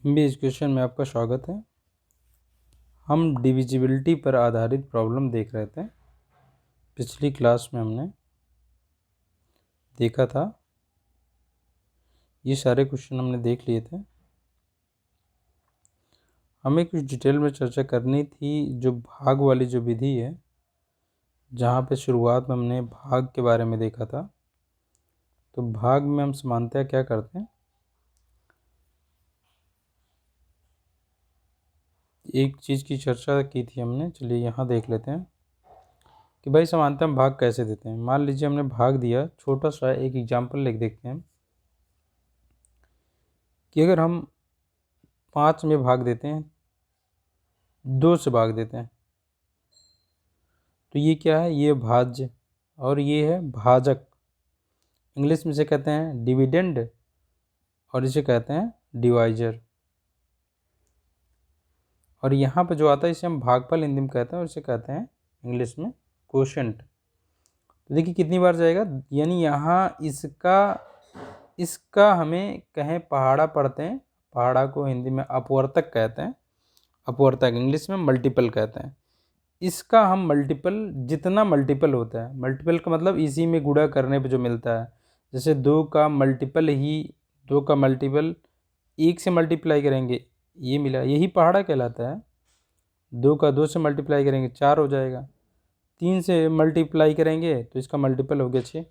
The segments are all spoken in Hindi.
MBA एजुकेशन में आपका स्वागत है। हम डिविजिबिलिटी पर आधारित प्रॉब्लम देख रहे थे। पिछली क्लास में हमने देखा था, ये सारे क्वेश्चन हमने देख लिए थे। हमें कुछ डिटेल में चर्चा करनी थी जो भाग वाली जो विधि है, जहाँ पे शुरुआत में हमने भाग के बारे में देखा था। तो भाग में हम सामान्यतः क्या करते हैं, एक चीज़ की चर्चा की थी हमने। चलिए यहाँ देख लेते हैं कि भाई सामान्यतः हम भाग कैसे देते हैं। मान लीजिए हमने भाग दिया, छोटा सा एक एग्जाम्पल लिख देखते हैं कि अगर हम 5 में भाग देते हैं, 2 से भाग देते हैं, तो ये क्या है, ये भाज्य और ये है भाजक। इंग्लिश में इसे कहते हैं डिविडेंड और इसे कहते हैं डिवाइजर। और यहाँ पे जो आता है इसे हम भागफल हिंदी में कहते हैं और इसे कहते हैं इंग्लिश में कोशेंट। तो देखिए कितनी बार जाएगा, यानी यहाँ इसका हमें कहें पहाड़ा पढ़ते हैं, पहाड़ा को हिंदी में अपवर्तक कहते हैं, अपवर्तक इंग्लिश में मल्टीपल कहते हैं। इसका हम मल्टीपल, जितना मल्टीपल होता है, मल्टीपल का मतलब इसी में गुणा करने पे जो मिलता है, जैसे 2 का मल्टीपल 1 से मल्टीप्लाई करेंगे ये मिला, यही पहाड़ा कहलाता है। 2 का 2 से मल्टीप्लाई करेंगे 4 हो जाएगा, 3 से मल्टीप्लाई करेंगे तो इसका मल्टीपल हो गया 6।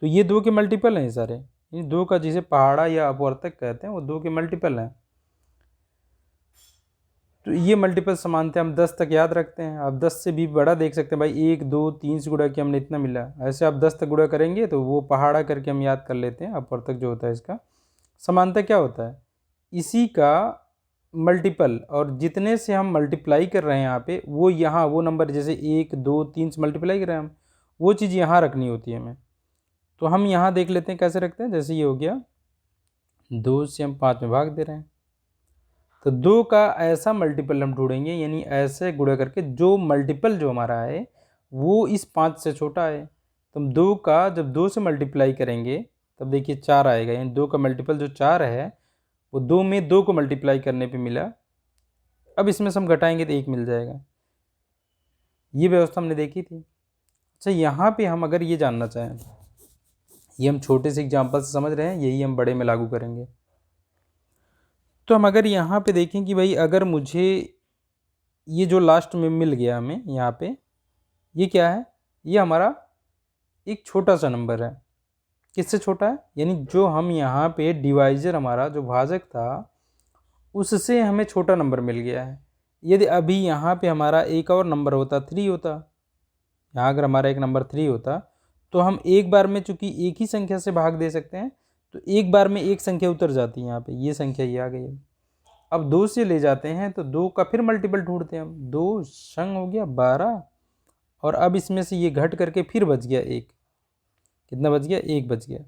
तो ये 2 के मल्टीपल हैं सारे, ये 2 का जिसे पहाड़ा या अपवर्तक कहते हैं वो 2 के मल्टीपल हैं। तो ये मल्टीपल समानते हम 10 तक याद रखते हैं। आप 10 से भी बड़ा देख सकते हैं, भाई 1 2 3 से गुणा किया हमने इतना मिला, ऐसे आप 10 तक गुणा करेंगे तो वो पहाड़ा करके हम याद कर लेते हैं। अपवर्तक जो होता है इसका समानता क्या होता है, इसी का मल्टीपल, और जितने से हम मल्टीप्लाई कर रहे हैं यहाँ पे वो यहाँ वो नंबर, जैसे 1 2 3 से मल्टीप्लाई कर रहे हैं हम, वो चीज़ यहाँ रखनी होती है हमें। तो हम यहाँ देख लेते हैं कैसे रखते हैं। जैसे ये हो गया 2 से हम 5 में भाग दे रहे हैं, तो 2 का ऐसा मल्टीपल हम ढूंढेंगे, यानी ऐसे गुणा करके जो मल्टीपल जो हमारा है वो इस 5 से छोटा है। तो हम 2 का जब 2 से मल्टीप्लाई करेंगे तब देखिए 4 आएगा, यानी 2 का मल्टीपल जो 4 है वो 2 में 2 को मल्टीप्लाई करने पे मिला। अब इसमें से हम घटाएंगे तो 1 मिल जाएगा। ये व्यवस्था हमने देखी थी। अच्छा, यहाँ पे हम अगर ये जानना चाहें, ये हम छोटे से एग्जाम्पल से समझ रहे हैं, यही हम बड़े में लागू करेंगे। तो हम अगर यहाँ पे देखें कि भाई अगर मुझे ये जो लास्ट में मिल गया हमें यहाँ पे, ये क्या है, ये हमारा एक छोटा सा नंबर है। किससे छोटा है, यानी जो हम यहाँ पे डिवाइजर हमारा जो भाजक था उससे हमें छोटा नंबर मिल गया है। यदि अभी यहाँ पे हमारा एक और नंबर होता 3 होता, यहाँ अगर हमारा एक नंबर 3 होता तो हम एक बार में, चूंकि एक ही संख्या से भाग दे सकते हैं, तो एक बार में एक संख्या उतर जाती है। यहाँ पे ये संख्या ये आ गई है। अब 2 से ले जाते हैं तो 2 का फिर मल्टीपल ढूंढते हैं हम, 2 संग हो गया 12, और अब इसमें से ये घट करके फिर बच गया 1। कितना बच गया, 1 बच गया।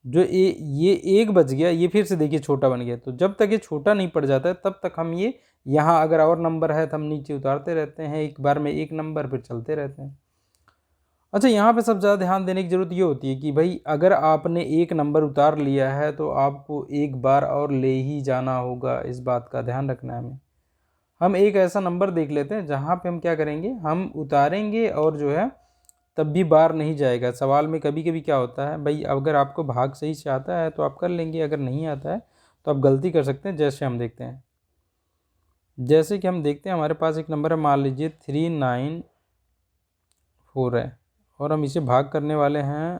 जो ये 1 बच गया, ये फिर से देखिए छोटा बन गया। तो जब तक ये छोटा नहीं पड़ जाता है तब तक हम ये, यहाँ अगर और नंबर है तो हम नीचे उतारते रहते हैं, एक बार में एक नंबर फिर चलते रहते हैं। अच्छा, यहाँ पे सबसे ज़्यादा ध्यान देने की ज़रूरत ये होती है कि भाई अगर आपने एक नंबर उतार लिया है तो आपको एक बार और ले ही जाना होगा, इस बात का ध्यान रखना है हमें। हम एक ऐसा नंबर देख लेते हैं जहाँ पे हम क्या करेंगे, हम उतारेंगे और जो है तब भी बार नहीं जाएगा। सवाल में कभी कभी क्या होता है भाई, अगर आपको भाग सही से आता है तो आप कर लेंगे, अगर नहीं आता है तो आप गलती कर सकते हैं। जैसे हम देखते हैं, जैसे कि हम देखते हैं हमारे पास एक नंबर है, मान लीजिए 394 है, और हम इसे भाग करने वाले हैं,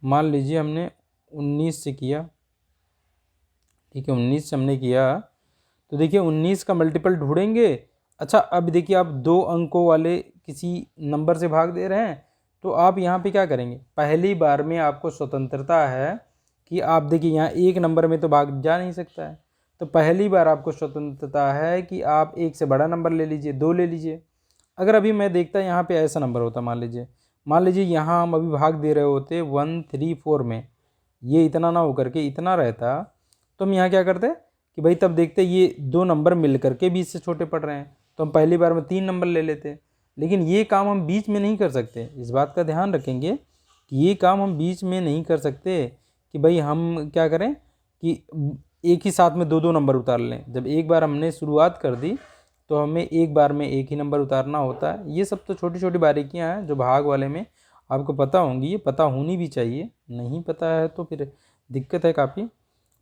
मान लीजिए हमने 19 से किया। ठीक है, 19 से हमने किया तो देखिए 19 का मल्टीपल ढूंढेंगे। अच्छा, अब देखिए आप 2 अंकों वाले किसी नंबर से भाग दे रहे हैं तो आप यहाँ पे क्या करेंगे, पहली बार में आपको स्वतंत्रता है कि आप देखिए यहाँ एक नंबर में तो भाग जा नहीं सकता है, तो पहली बार आपको स्वतंत्रता है कि आप एक से बड़ा नंबर ले लीजिए, 2 ले लीजिए। अगर अभी मैं देखता यहाँ पे ऐसा नंबर होता, मान लीजिए यहाँ हम अभी भाग दे रहे होते 134 में, ये इतना ना होकर के इतना रहता, तो हम यहाँ क्या करते कि भाई तब देखते ये 2 नंबर मिल करके भी इससे छोटे पड़ रहे हैं तो हम पहली बार में 3 नंबर ले लेते। लेकिन ये काम हम बीच में नहीं कर सकते, इस बात का ध्यान रखेंगे कि ये काम हम बीच में नहीं कर सकते कि भाई हम क्या करें कि एक ही साथ में दो दो नंबर उतार लें। जब एक बार हमने शुरुआत कर दी तो हमें एक बार में एक ही नंबर उतारना होता है। ये सब तो छोटी छोटी बारीकियां हैं जो भाग वाले में आपको पता होंगी, ये पता होनी भी चाहिए। नहीं पता है तो फिर दिक्कत है काफ़ी।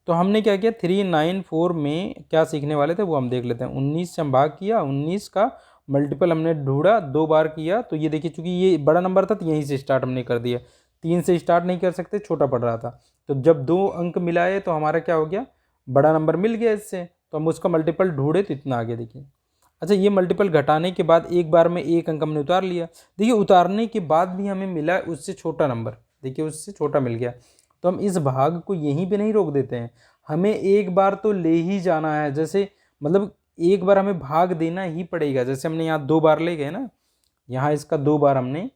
तो हमने क्या किया, 394 में क्या सीखने वाले थे वो हम देख लेते हैं। 19 से हम भाग किया, 19 का मल्टीपल हमने ढूंढा, 2 बार किया। तो ये देखिए चूंकि ये बड़ा नंबर था तो यहीं से स्टार्ट हमने कर दिया। 3 से स्टार्ट नहीं कर सकते, छोटा पड़ रहा था। तो जब 2 अंक मिलाए तो हमारा क्या हो गया, बड़ा नंबर मिल गया इससे। तो हम उसका मल्टीपल ढूंढे तो इतना आ गया देखिए। अच्छा, ये मल्टीपल घटाने के बाद एक बार में एक अंक हमने उतार लिया। देखिए उतारने के बाद भी हमें मिला उससे छोटा नंबर, देखिए उससे छोटा मिल गया। तो हम इस भाग को यहीं पे नहीं रोक देते हैं, हमें एक बार तो ले ही जाना है। जैसे मतलब एक बार हमें भाग देना ही पड़ेगा। जैसे हमने यहाँ 2 बार ले गए ना, यहाँ इसका 2 बार हमने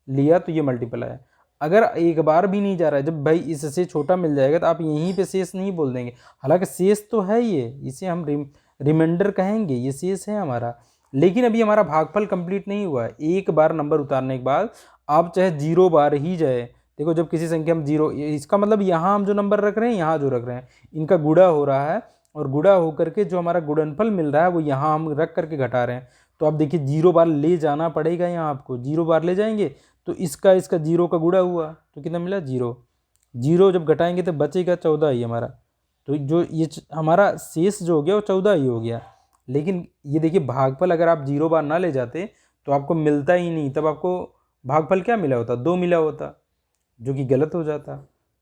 लिया तो ये मल्टीपल आया। अगर एक बार भी नहीं जा रहा है, जब भाई इससे छोटा मिल जाएगा तो आप यहीं पे शेष नहीं बोल देंगे। हालांकि शेष तो है ये, इसे हम रिमाइंडर कहेंगे, ये शेष है हमारा। लेकिन अभी हमारा भागफल कंप्लीट नहीं हुआ है। एक बार नंबर उतारने के बाद आप चाहे 0 बार ही जाए, देखो जब किसी संख्या में 0, इसका मतलब यहाँ हम जो नंबर रख रहे हैं, यहाँ जो रख रहे हैं, इनका गुणा हो रहा है और गुणा होकर के जो हमारा गुणनफल मिल रहा है वो यहाँ हम रख करके घटा रहे हैं। तो आप देखिए 0 बार ले जाना पड़ेगा, यहाँ आपको 0 बार ले जाएंगे तो इसका 0 का गुणा हुआ तो कितना मिला 0। 0 जब घटाएंगे तो बचेगा 14 ही हमारा। तो जो ये हमारा शेष जो हो गया वो 14 ही हो गया। लेकिन ये देखिए भागफल अगर आप 0 बार ना ले जाते तो आपको मिलता ही नहीं, तब आपको भागफल क्या मिला होता, 2 मिला होता, जो कि गलत हो जाता।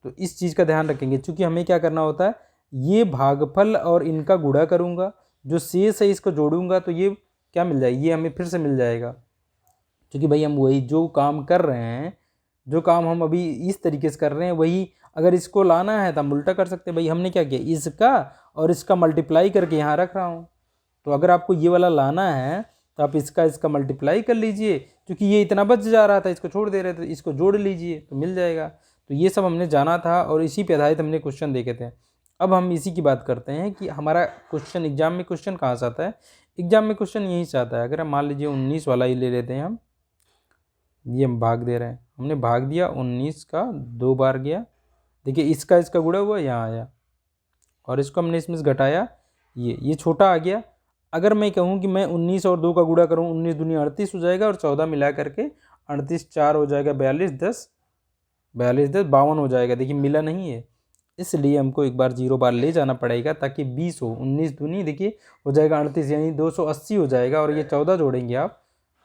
तो इस चीज़ का ध्यान रखेंगे, क्योंकि हमें क्या करना होता है, ये भागफल और इनका गुणा करूँगा, जो शेष है इसको जोड़ूंगा तो ये क्या मिल जाएगा, ये हमें फिर से मिल जाएगा। क्योंकि भाई हम वही जो काम कर रहे हैं, जो काम हम अभी इस तरीके से कर रहे हैं, वही अगर इसको लाना है तो हम उल्टा कर सकते हैं। भाई हमने क्या किया, इसका और इसका मल्टीप्लाई करके यहाँ रख रहा हूँ। तो अगर आपको ये वाला लाना है तो आप इसका मल्टीप्लाई कर लीजिए, क्योंकि ये इतना बच जा रहा था, इसको छोड़ दे रहे थे, इसको जोड़ लीजिए तो मिल जाएगा। तो ये सब हमने जाना था और इसी पे आधारित हमने क्वेश्चन देखे थे। अब हम इसी की बात करते हैं कि हमारा क्वेश्चन एग्जाम में क्वेश्चन कहाँ से आता है। एग्जाम में क्वेश्चन यहीं से आता है। अगर हम मान लीजिए 19 वाला ही ले लेते हैं हम, ये हम भाग दे रहे हैं, हमने भाग दिया 19 का 2 बार गया, देखिए इसका गुणा हुआ यहाँ आया और इसको हमने इसमें से घटाया, ये छोटा आ गया। अगर मैं कहूँ कि मैं 19 और 2 का गुणा करूँ, 19 दूनी 38 हो जाएगा और 14 मिला करके 38 4 हो जाएगा 42 10 52 हो जाएगा। देखिए मिला नहीं है, इसलिए हमको एक बार 0 बार ले जाना पड़ेगा ताकि 20 हो। 19 दूनी देखिए हो जाएगा 38 यानी 280 हो जाएगा और ये 14 जोड़ेंगे आप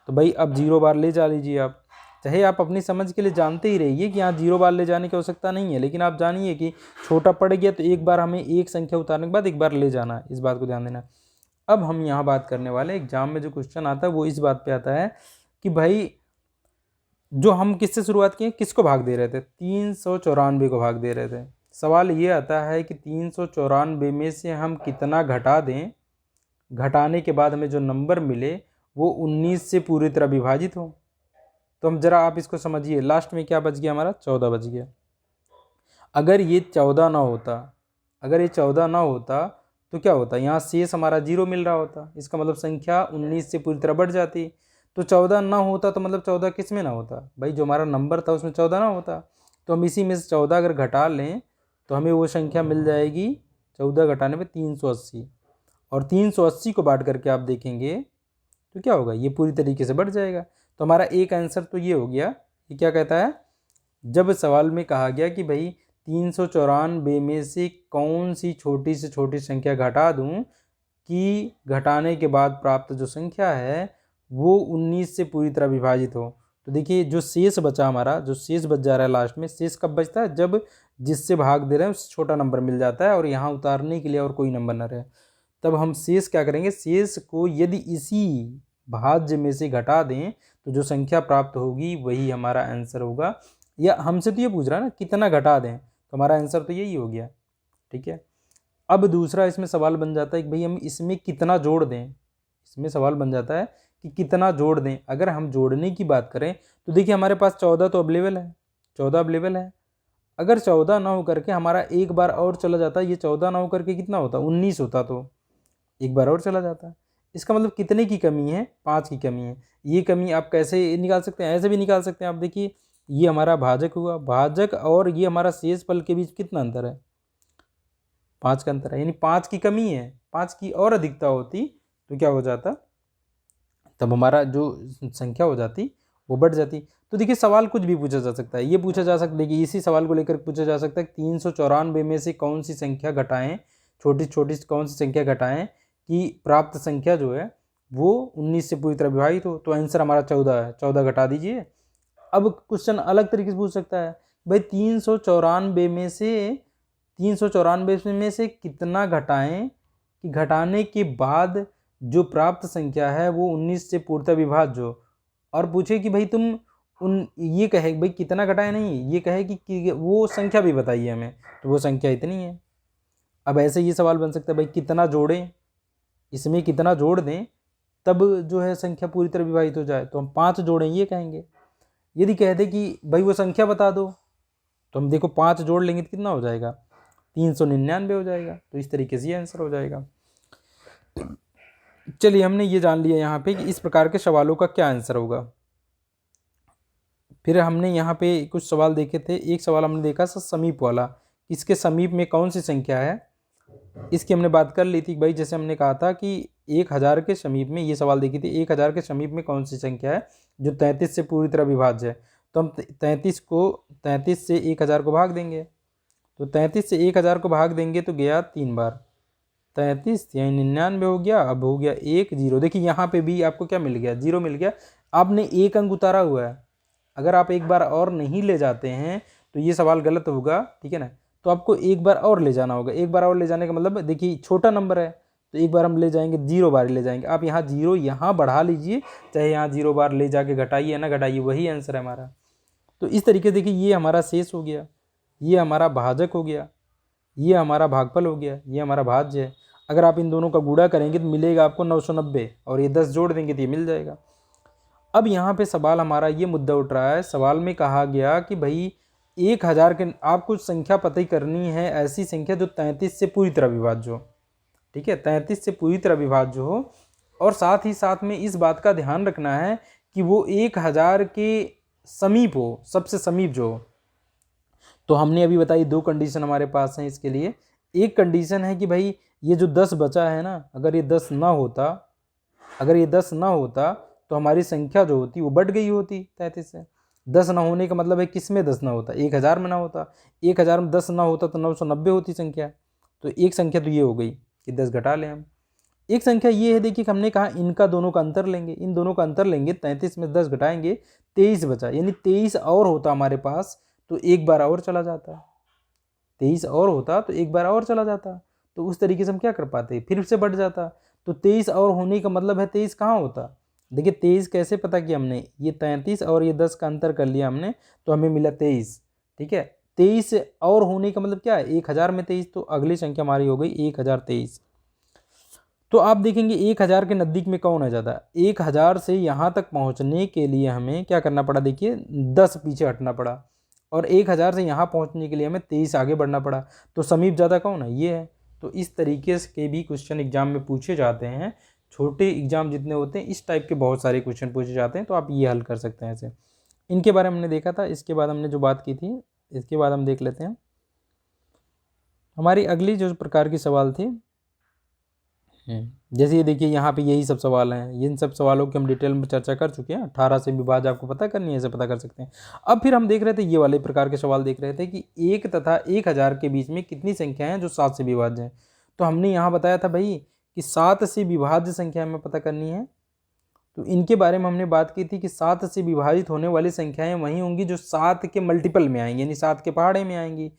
तो भाई अब 0 बार ले जा लीजिए आप। चाहे आप अपनी समझ के लिए जानते ही रहिए कि यहाँ 0 बार ले जाने की आवश्यकता नहीं है, लेकिन आप जानिए कि छोटा पड़ गया तो एक बार हमें एक संख्या उतारने के बाद एक बार ले जाना है, इस बात को ध्यान देना। अब हम यहाँ बात करने वाले एग्जाम में जो क्वेश्चन आता है वो इस बात पे आता है कि भाई जो हम किससे शुरुआत किए, किसको भाग दे रहे थे, 394 को भाग दे रहे थे। सवाल ये आता है कि 394 में से हम कितना घटा दें, घटाने के बाद हमें जो नंबर मिले वो 19 से पूरी तरह विभाजित हो। तो हम जरा आप इसको समझिए, लास्ट में क्या बच गया हमारा, 14 बच गया। अगर ये 14 ना होता, अगर ये 14 ना होता तो क्या होता, यहाँ शेष हमारा 0 मिल रहा होता, इसका मतलब संख्या 19 से पूरी तरह बढ़ जाती। तो 14 ना होता तो मतलब 14 किस में ना होता, भाई जो हमारा नंबर था उसमें 14 ना होता। तो हम इसी में से 14 अगर घटा लें तो हमें वो संख्या मिल जाएगी 14 घटाने पे 380, और 380 को बांट करके आप देखेंगे तो क्या होगा, ये पूरी तरीके से बढ़ जाएगा। तो हमारा एक आंसर तो ये हो गया। ये क्या कहता है, जब सवाल में कहा गया कि भाई 394 में से कौन सी छोटी से छोटी संख्या घटा दूं कि घटाने के बाद प्राप्त जो संख्या है वो 19 से पूरी तरह विभाजित हो। तो देखिए जो शेष बचा हमारा, जो शेष बच जा रहा है लास्ट में, शेष कब बचता है, जब जिससे भाग दे रहे हैं उससे छोटा नंबर मिल जाता है और यहाँ उतारने के लिए और कोई नंबर न रहे, तब हम शेष क्या करेंगे, शेष को यदि इसी भाज्य में से घटा दें तो जो संख्या प्राप्त होगी वही हमारा आंसर होगा। या हमसे तो ये पूछ रहा है ना कितना घटा दें, तो हमारा आंसर तो यही हो गया। ठीक है, अब दूसरा इसमें सवाल बन जाता है कि भाई हम इसमें कितना जोड़ दें। इसमें सवाल बन जाता है कि कितना जोड़ दें। अगर हम जोड़ने की बात करें तो देखिए हमारे पास 14 तो अवेलेबल है, 14 अवेलेबल है। अगर 14 ना हो करके हमारा एक बार और चला जाता, ये 14 ना हो करके कितना होता, 19 होता, तो एक बार और चला जाता। इसका मतलब कितने की कमी है, 5 की कमी है। ये कमी आप कैसे निकाल सकते हैं, ऐसे भी निकाल सकते हैं आप। देखिए ये हमारा भाजक हुआ, भाजक और ये हमारा शेष फल के बीच कितना अंतर है, 5 का अंतर है, यानी 5 की कमी है, 5 की और अधिकता होती तो क्या हो जाता, तब हमारा जो संख्या हो जाती वो बढ़ जाती। तो देखिए सवाल कुछ भी पूछा जा सकता है, ये पूछा जा सकता है, देखिए इसी सवाल को लेकर पूछा जा सकता है 394 में से कौन सी संख्या घटाएं, छोटी छोटी कौन सी संख्या घटाएं कि प्राप्त संख्या जो है वो 19 से पूरी तरह विभाजित हो। तो आंसर हमारा 14 है, 14 घटा दीजिए। अब क्वेश्चन अलग तरीके से पूछ सकता है, भाई 394 में से कितना घटाएं कि घटाने के बाद जो प्राप्त संख्या है वो 19 से पूर्णतः विभाज्य हो। और पूछे कि भाई तुम ये कहे भाई कितना घटाए, नहीं ये कहे कि वो संख्या भी बताइए हमें, तो वो संख्या इतनी है। अब ऐसे ये सवाल बन सकता है भाई कितना जोड़ें, इसमें कितना जोड़ दें तब जो है संख्या पूरी तरह विभाजित हो जाए, तो हम 5 जोड़ें ये कहेंगे। यदि कह दे कि भाई वो संख्या बता दो, तो हम देखो 5 जोड़ लेंगे तो कितना हो जाएगा, 399 हो जाएगा। तो इस तरीके से ये आंसर हो जाएगा। चलिए हमने ये जान लिया यहाँ पे कि इस प्रकार के सवालों का क्या आंसर होगा। फिर हमने यहाँ पे कुछ सवाल देखे थे, एक सवाल हमने देखा समीप वाला, इसके समीप में कौन सी संख्या है, इसकी हमने बात कर ली थी भाई। जैसे हमने कहा था कि 1000 के समीप में, ये सवाल देखी थी 1000 के समीप में कौन सी संख्या है जो 33 से पूरी तरह विभाज्य है। तो हम 33 से 1000 को भाग देंगे, तो 33 से 1000 को भाग देंगे तो गया 3 बार 33 यानी 99 हो गया। अब हो गया 1 0, देखिए यहाँ पे भी आपको क्या मिल गया, 0 मिल गया। आपने एक अंक उतारा हुआ है, अगर आप एक बार और नहीं ले जाते हैं तो ये सवाल गलत होगा, ठीक है ना। तो आपको एक बार और ले जाना होगा, एक बार और ले जाने का मतलब देखिए छोटा नंबर है तो एक बार हम ले जाएंगे 0 बार ले जाएंगे। आप यहाँ 0 यहाँ बढ़ा लीजिए, चाहे यहाँ 0 बार ले जाके घटाइए ना घटाइए, वही आंसर है हमारा। तो इस तरीके देखिए ये हमारा शेष हो गया, ये हमारा भाजक हो गया, ये हमारा भागफल हो गया, ये हमारा भाज्य है। अगर आप इन दोनों का गुणा करेंगे तो मिलेगा आपको 990 और ये 10 जोड़ देंगे तो ये मिल जाएगा। अब यहाँ पे सवाल हमारा ये मुद्दा उठ रहा है, सवाल में कहा गया कि भाई 1000 के आपको संख्या पता ही करनी है, ऐसी संख्या जो 33 से पूरी तरह विभाज्य हो, ठीक है, 33 से पूरी तरह विभाज्य हो, और साथ ही साथ में इस बात का ध्यान रखना है कि वो 1000 के समीप हो, सबसे समीप जो हो। तो हमने अभी बताई 2 कंडीशन हमारे पास हैं इसके लिए। एक कंडीशन है कि भाई ये जो 10 बचा है ना, अगर ये 10 ना होता तो हमारी संख्या जो होती वो बढ़ गई होती 33 से। 10 ना होने का मतलब है किस में 10 ना होता, 1000 में ना होता, 1000 में 10 ना होता तो 990 होती संख्या। तो एक संख्या तो ये हो गई कि 10 घटा लें हम। एक संख्या ये है, देखिए हमने कहा इनका दोनों का अंतर लेंगे, इन दोनों का अंतर लेंगे, 33 में 10 घटाएंगे 23 बचा, यानी 23 और होता हमारे पास तो एक बार और चला जाता, 23 और होता तो एक बार और चला जाता। तो उस तरीके से हम क्या कर पाते, फिर से बढ़ जाता। तो 23 और होने का मतलब है 23 कहाँ होता, देखिए 23 कैसे पता किया हमने, ये 33 और ये 10 का अंतर कर लिया हमने तो हमें मिला 23, ठीक है। 23 और होने का मतलब क्या है, 1000 में 23, तो अगली संख्या हमारी हो गई 1023। तो आप देखेंगे 1000 के नज़दीक में कौन है ज़्यादा, 1000 से यहाँ तक पहुँचने के लिए हमें क्या करना पड़ा, देखिए 10 पीछे हटना पड़ा, और 1000 से यहाँ पहुँचने के लिए हमें 23 आगे बढ़ना पड़ा। तो समीप ज़्यादा कौन है, ये है। तो इस तरीके के भी क्वेश्चन एग्जाम में पूछे जाते हैं, छोटे एग्जाम जितने होते हैं इस टाइप के बहुत सारे क्वेश्चन पूछे जाते हैं, तो आप ये हल कर सकते हैं ऐसे। इनके बारे में हमने देखा था, इसके बाद हमने जो बात की थी, इसके बाद हम देख लेते हैं हमारी अगली जो प्रकार की सवाल थी। जैसे ये देखिए यहाँ पे यही सब सवाल हैं, इन सब सवालों की हम डिटेल में चर्चा कर चुके हैं। 18 से विभाज्य आपको पता करनी है, ऐसे पता कर सकते हैं। अब फिर हम देख रहे थे ये वाले प्रकार के सवाल देख रहे थे कि 1 तथा 1000 के बीच में कितनी संख्याएं हैं जो 7 से विभाज्य हैं। तो हमने यहाँ बताया था भाई कि 7 से विभाज्य संख्या हमें पता करनी है। तो इनके बारे में हमने बात की थी कि 7 से विभाजित होने वाली संख्याएं वही होंगी जो 7 के मल्टीपल में आएंगी, यानी 7 के पहाड़े में आएंगी।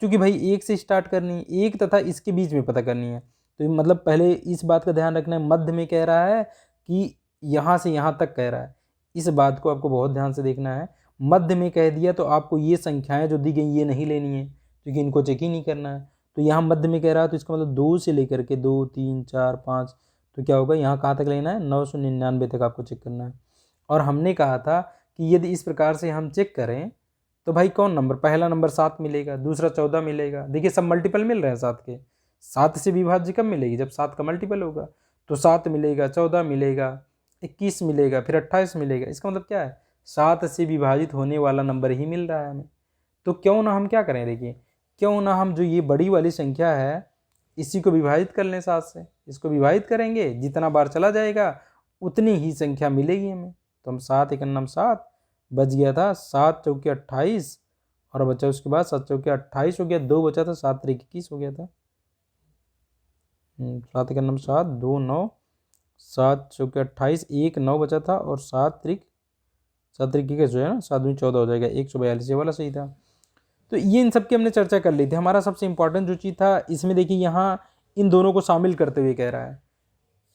क्योंकि भाई 1 से स्टार्ट करनी है, 1 तथा इसके बीच में पता करनी है। तो मतलब पहले इस बात का ध्यान रखना है, मध्य में कह रहा है कि यहाँ से यहाँ तक कह रहा है, इस बात को आपको बहुत ध्यान से देखना है। मध्य में कह दिया तो आपको ये संख्याएं जो दी गई ये नहीं लेनी है, क्योंकि इनको चेक ही नहीं करना है। तो यहाँ मध्य में कह रहा है तो इसका मतलब 2 से लेकर के 2 3 4 5, तो क्या होगा यहाँ कहाँ तक लेना है, 999 तक आपको चेक करना है। और हमने कहा था कि यदि इस प्रकार से हम चेक करें तो भाई कौन नंबर, पहला नंबर 7 मिलेगा, दूसरा 14 मिलेगा। देखिए सब मल्टीपल मिल रहे हैं 7 के। 7 से विभाज्य कब मिलेगी, जब 7 का मल्टीपल होगा। तो 7 मिलेगा, 14 मिलेगा, 21 मिलेगा, फिर 28 मिलेगा। इसका मतलब क्या है, 7 से विभाजित होने वाला नंबर ही मिल रहा है हमें। तो क्यों ना हम क्या करें, देखिए क्यों ना हम जो ये बड़ी वाली संख्या है इसी को विभाजित कर लें 7 से, इसको विभाजित करेंगे, जितना बार चला जाएगा उतनी ही संख्या मिलेगी हमें। तो हम 7 एकन्नम 7 बच गया था, 7 चौके 28 और बचा उसके बाद 7 चौके 28 हो गया, 2 बचा था, 7 त्रिक 21 हो गया था। 7 एकन्नम 7 2 9 7 चौके 28 1 9 बचा था और 7 त्रिक 21 जो है ना 7 दूनी 14 हो जाएगा, 142 ये वाला सही था। तो ये इन सब की हमने चर्चा कर ली थी। हमारा सबसे इंपॉर्टेंट जो चीज़ था इसमें देखिए यहाँ इन दोनों को शामिल करते हुए कह रहा है,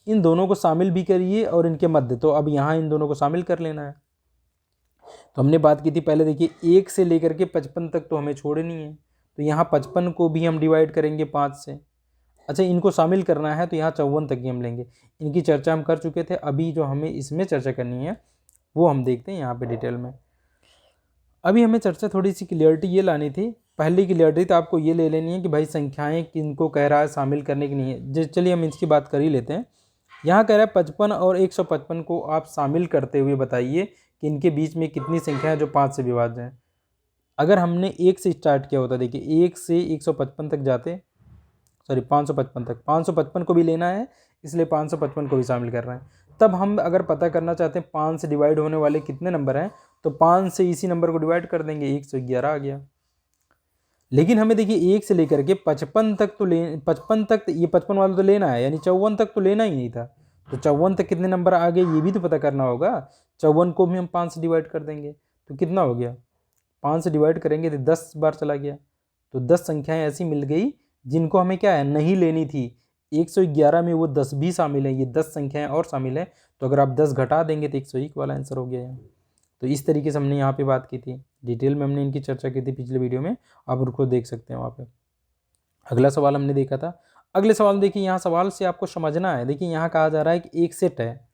इन दोनों को शामिल भी करिए और इनके मध्य, तो अब यहाँ इन दोनों को शामिल कर लेना है। तो हमने बात की थी पहले, देखिए 1 से लेकर के 55 तक तो हमें छोड़नी है, तो यहाँ 55 को भी हम डिवाइड करेंगे 5 से। अच्छा, इनको शामिल करना है तो यहाँ 54 तक ही हम लेंगे। इनकी चर्चा हम कर चुके थे, अभी जो हमें इसमें चर्चा करनी है वो हम देखते हैं यहाँ पे डिटेल में। अभी हमें चर्चा थोड़ी सी क्लियरिटी ये लानी थी, पहली क्लियरिटी तो आपको ये ले लेनी है कि भाई संख्याएं किनको कह रहा है शामिल करने की नहीं है। चलिए हम इसकी बात कर ही लेते हैं। यहाँ कह रहा है 55 और 155 को आप शामिल करते हुए बताइए कि इनके बीच में कितनी संख्या है जो 5 से विभाज्य है। अगर हमने 1 से स्टार्ट किया होता, देखिए 1 से 155 तक जाते, सॉरी 555 तक, 555 को भी लेना है इसलिए 555 को भी शामिल कर रहे हैं। तब हम अगर पता करना चाहते हैं 5 से डिवाइड होने वाले कितने नंबर हैं, तो 5 से इसी नंबर को डिवाइड कर देंगे, 111 आ गया। लेकिन हमें देखिए 1 से लेकर के 55 तक तो ये 55 वाला तो लेना है, यानी 54 तक तो लेना ही नहीं था। तो 54 तक कितने नंबर आ गए ये भी तो पता करना होगा। 54 को भी हम 5 से डिवाइड कर देंगे तो कितना हो गया, 5 से डिवाइड करेंगे तो 10 बार चला गया। तो 10 संख्याएं ऐसी मिल गई जिनको हमें क्या है नहीं लेनी थी। 111 में वो 10 भी शामिल है, ये 10 संख्याएं और शामिल है। तो अगर आप 10 घटा देंगे तो 101 वाला आंसर हो गया यहाँ। तो इस तरीके से हमने यहाँ पे बात की थी, डिटेल में हमने इनकी चर्चा की थी पिछले वीडियो में, आप उनको देख सकते हैं वहाँ पे। अगला सवाल हमने देखा था। अगले सवाल देखिए, यहाँ सवाल से आपको समझना है। देखिए यहाँ कहा जा रहा है कि एक सेट है,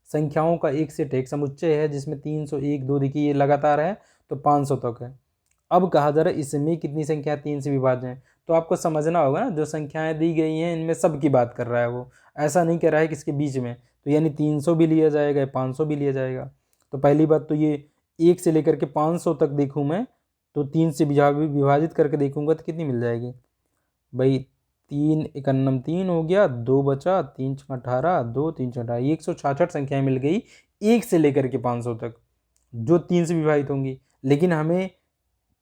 संख्याओं का एक सेट है, एक समुच्चय है जिसमें 301 2 देखिए ये लगातार है तो 500 तक है। अब कहा जा रहा है इसमें कितनी संख्या 3 से विभाज्य है। तो आपको समझना होगा ना, जो संख्याएं दी गई हैं इनमें सब की बात कर रहा है वो, ऐसा नहीं कह रहा है किसके बीच में। तो यानी 300 भी लिया जाएगा, 500 भी लिया जाएगा। तो पहली बात तो ये 1 से लेकर के 500 तक देखूँ मैं, तो 3 से विभाजित करके देखूंगा तो कितनी मिल जाएगी भाई, 3 एकन्नम 3 हो गया, 2 बचा, 3 छः 18, 2 3 छः 18, 166 संख्याएं मिल गई 1 से लेकर के 500 तक जो 3 से विभाजित होंगी। लेकिन हमें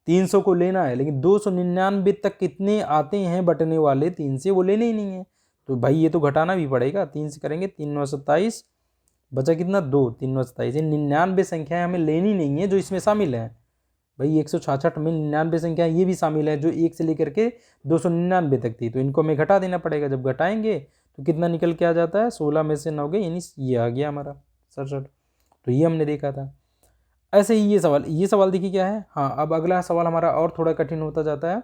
300 को लेना है, लेकिन 299 तक कितने आते हैं बटने वाले 3 से, वो लेने ही नहीं है। तो भाई ये तो घटाना भी पड़ेगा, 3 से करेंगे 3 9 27, बचा कितना 2 3 9 27, ये 99 संख्याएं हमें लेनी नहीं है जो इसमें शामिल है। भाई 166 में 99 संख्या ये भी शामिल है जो 1 से लेकर के 299 तक थी, तो इनको हमें घटा देना पड़ेगा। जब घटाएंगे तो कितना निकल के आ जाता है, 16 में से 9 गए, यानी ये आ गया हमारा 67। तो ये हमने देखा था। ऐसे ही ये सवाल देखिए क्या है। हाँ, अब अगला सवाल हमारा और थोड़ा कठिन होता जाता है।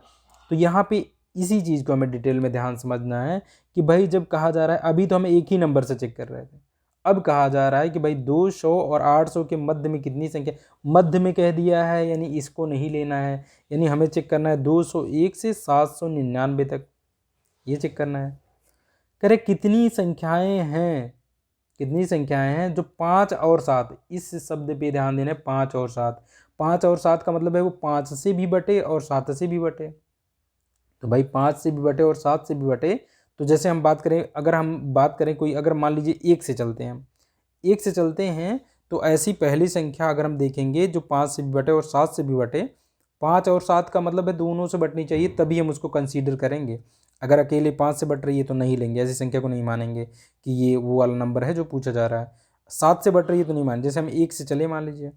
तो यहाँ पे इसी चीज़ को हमें डिटेल में ध्यान समझना है कि भाई जब कहा जा रहा है, अभी तो हमें एक ही नंबर से चेक कर रहे थे, अब कहा जा रहा है कि भाई 200 और 800 के मध्य में कितनी संख्या, मध्य में कह दिया है यानी इसको नहीं लेना है, यानी हमें चेक करना है 201 से 799 तक, ये चेक करना है। करे कितनी संख्याएं हैं, कितनी संख्याएं हैं जो 5 और 7, इस शब्द पे ध्यान देना है, 5 और 7, 5 और 7 का मतलब है वो 5 से भी बटे और 7 से भी बटे। तो भाई 5 से भी बटे और 7 से भी बटे। तो जैसे हम बात करें, अगर हम बात करें कोई, अगर मान लीजिए 1 से चलते हैं, हम 1 से चलते हैं तो ऐसी पहली संख्या अगर हम देखेंगे जो 5 से भी बटे और 7 से भी बटे, 5 और 7 का मतलब है दोनों से बटनी चाहिए तभी हम उसको कंसीडर करेंगे। अगर अकेले 5 से बट रही है तो नहीं लेंगे, ऐसी संख्या को नहीं मानेंगे कि ये वो वाला नंबर है जो पूछा जा रहा है। 7 से बट रही है तो नहीं मानेंगे। जैसे हम 1 से चले, मान लीजिए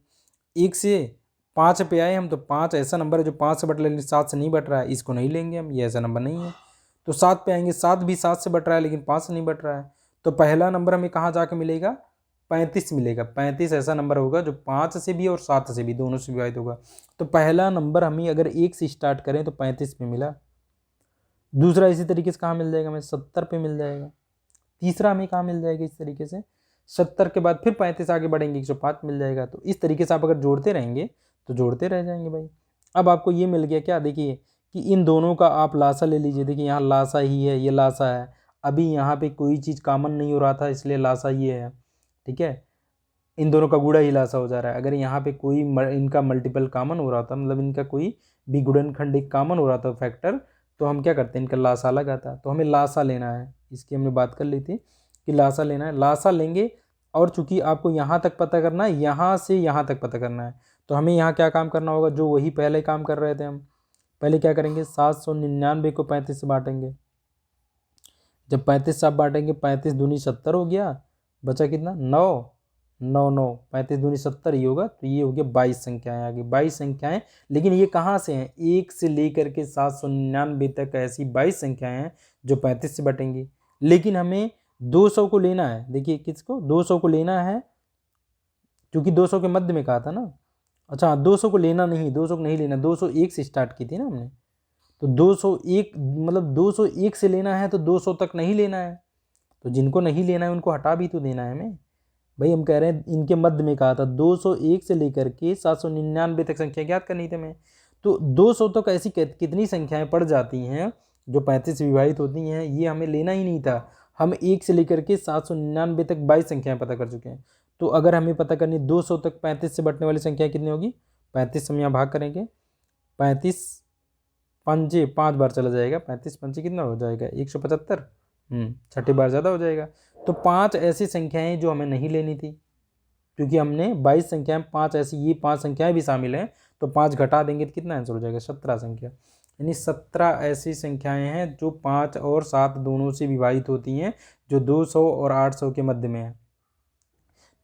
1 से 5 पे आए हम, तो 5 ऐसा नंबर है जो 5 से बट रहा है लेकिन 7 से नहीं बट रहा है, इसको नहीं लेंगे हम, ये ऐसा नंबर नहीं है। तो 7 पे आएंगे, 7 भी 7 से बट रहा है लेकिन 5 से नहीं बट रहा है, तो पहला नंबर हमें कहाँ जाके मिलेगा, 35 मिलेगा। 35 ऐसा नंबर होगा जो 5 से भी और 7 से भी दोनों से विभाजित होगा। तो पहला नंबर हमें अगर 1 से स्टार्ट करें तो 35 पे मिला। दूसरा इसी तरीके से कहाँ मिल जाएगा हमें, 70 पे मिल जाएगा। तीसरा हमें कहाँ मिल जाएगा, इस तरीके से 70 के बाद फिर 35 आगे बढ़ेंगे 105 मिल जाएगा। तो इस तरीके से आप अगर जोड़ते रहेंगे तो जोड़ते रह जाएंगे भाई। अब आपको ये मिल गया क्या, देखिए कि इन दोनों का आप लासा ले लीजिए। देखिए यहाँ लासा ही है, ये लासा है, अभी यहाँ पे कोई चीज़ कॉमन नहीं हो रहा था इसलिए लासा ये है, ठीक है। इन दोनों का गुणा ही लासा हो जा रहा है। अगर यहाँ पे कोई इनका मल्टीपल कॉमन हो रहा था, मतलब इनका कोई भी गुणनखंड एक कॉमन हो रहा था फैक्टर, तो हम क्या करते हैं, इनका लासा लगाता है। तो हमें लासा लेना है, इसकी हमने बात कर ली थी कि लासा लेना है। लासा लेंगे और चूंकि आपको यहाँ तक पता करना है, यहाँ से यहाँ तक पता करना है, तो हमें यहाँ क्या काम करना होगा, जो वही पहले काम कर रहे थे हम। पहले क्या करेंगे, 799 को 35 से बांटेंगे। जब 35 से आप बांटेंगे, 35 दूनी 70 हो गया, बचा कितना 9, 9 9 35 दूनी 70 ही होगा। तो ये हो गया 22 संख्याएं आ गई, 22 संख्याएं। लेकिन ये कहाँ से हैं, 1 से लेकर के 799 तक ऐसी 22 संख्याएं हैं जो 35 से बटेंगी। लेकिन हमें 200 को लेना है। देखिए किसको, 200 को लेना है, क्योंकि 200 के मध्य में कहा था ना। अच्छा 200 को लेना नहीं, 200 को नहीं लेना, 201 से स्टार्ट की थी ना हमने। तो 201 मतलब 201 से लेना है, तो 200 तक नहीं लेना है। तो जिनको नहीं लेना है उनको हटा भी तो देना है हमें भाई। हम कह रहे हैं इनके मध्य में कहा था, 201 से लेकर के 799 तक संख्या ज्ञात करनी थी हमें। तो 200 तक ऐसी कितनी संख्याएं पड़ जाती हैं जो 35 से विभाजित होती हैं, ये हमें लेना ही नहीं था। हम 1 से लेकर के 799 तक 22 संख्याएं पता कर चुके हैं। तो अगर हमें पता करनी 200 तक 35 से बटने वाली संख्या कितनी होगी, 35 हम यहाँ भाग करेंगे, 35 पंजे 5 बार चला जाएगा, 35 पंजे कितना हो जाएगा 175, छठी बार ज़्यादा हो जाएगा। तो 5 ऐसी संख्याएं जो हमें नहीं लेनी थी, क्योंकि हमने 22 संख्याएं 5 ऐसी, ये 5 संख्याएं भी शामिल हैं, तो 5 घटा देंगे तो कितना आंसर हो जाएगा 17 संख्या। यानी 17 ऐसी संख्याएं हैं जो 5 और 7 दोनों से विभाजित होती हैं, जो 200 और 800 के मध्य में है।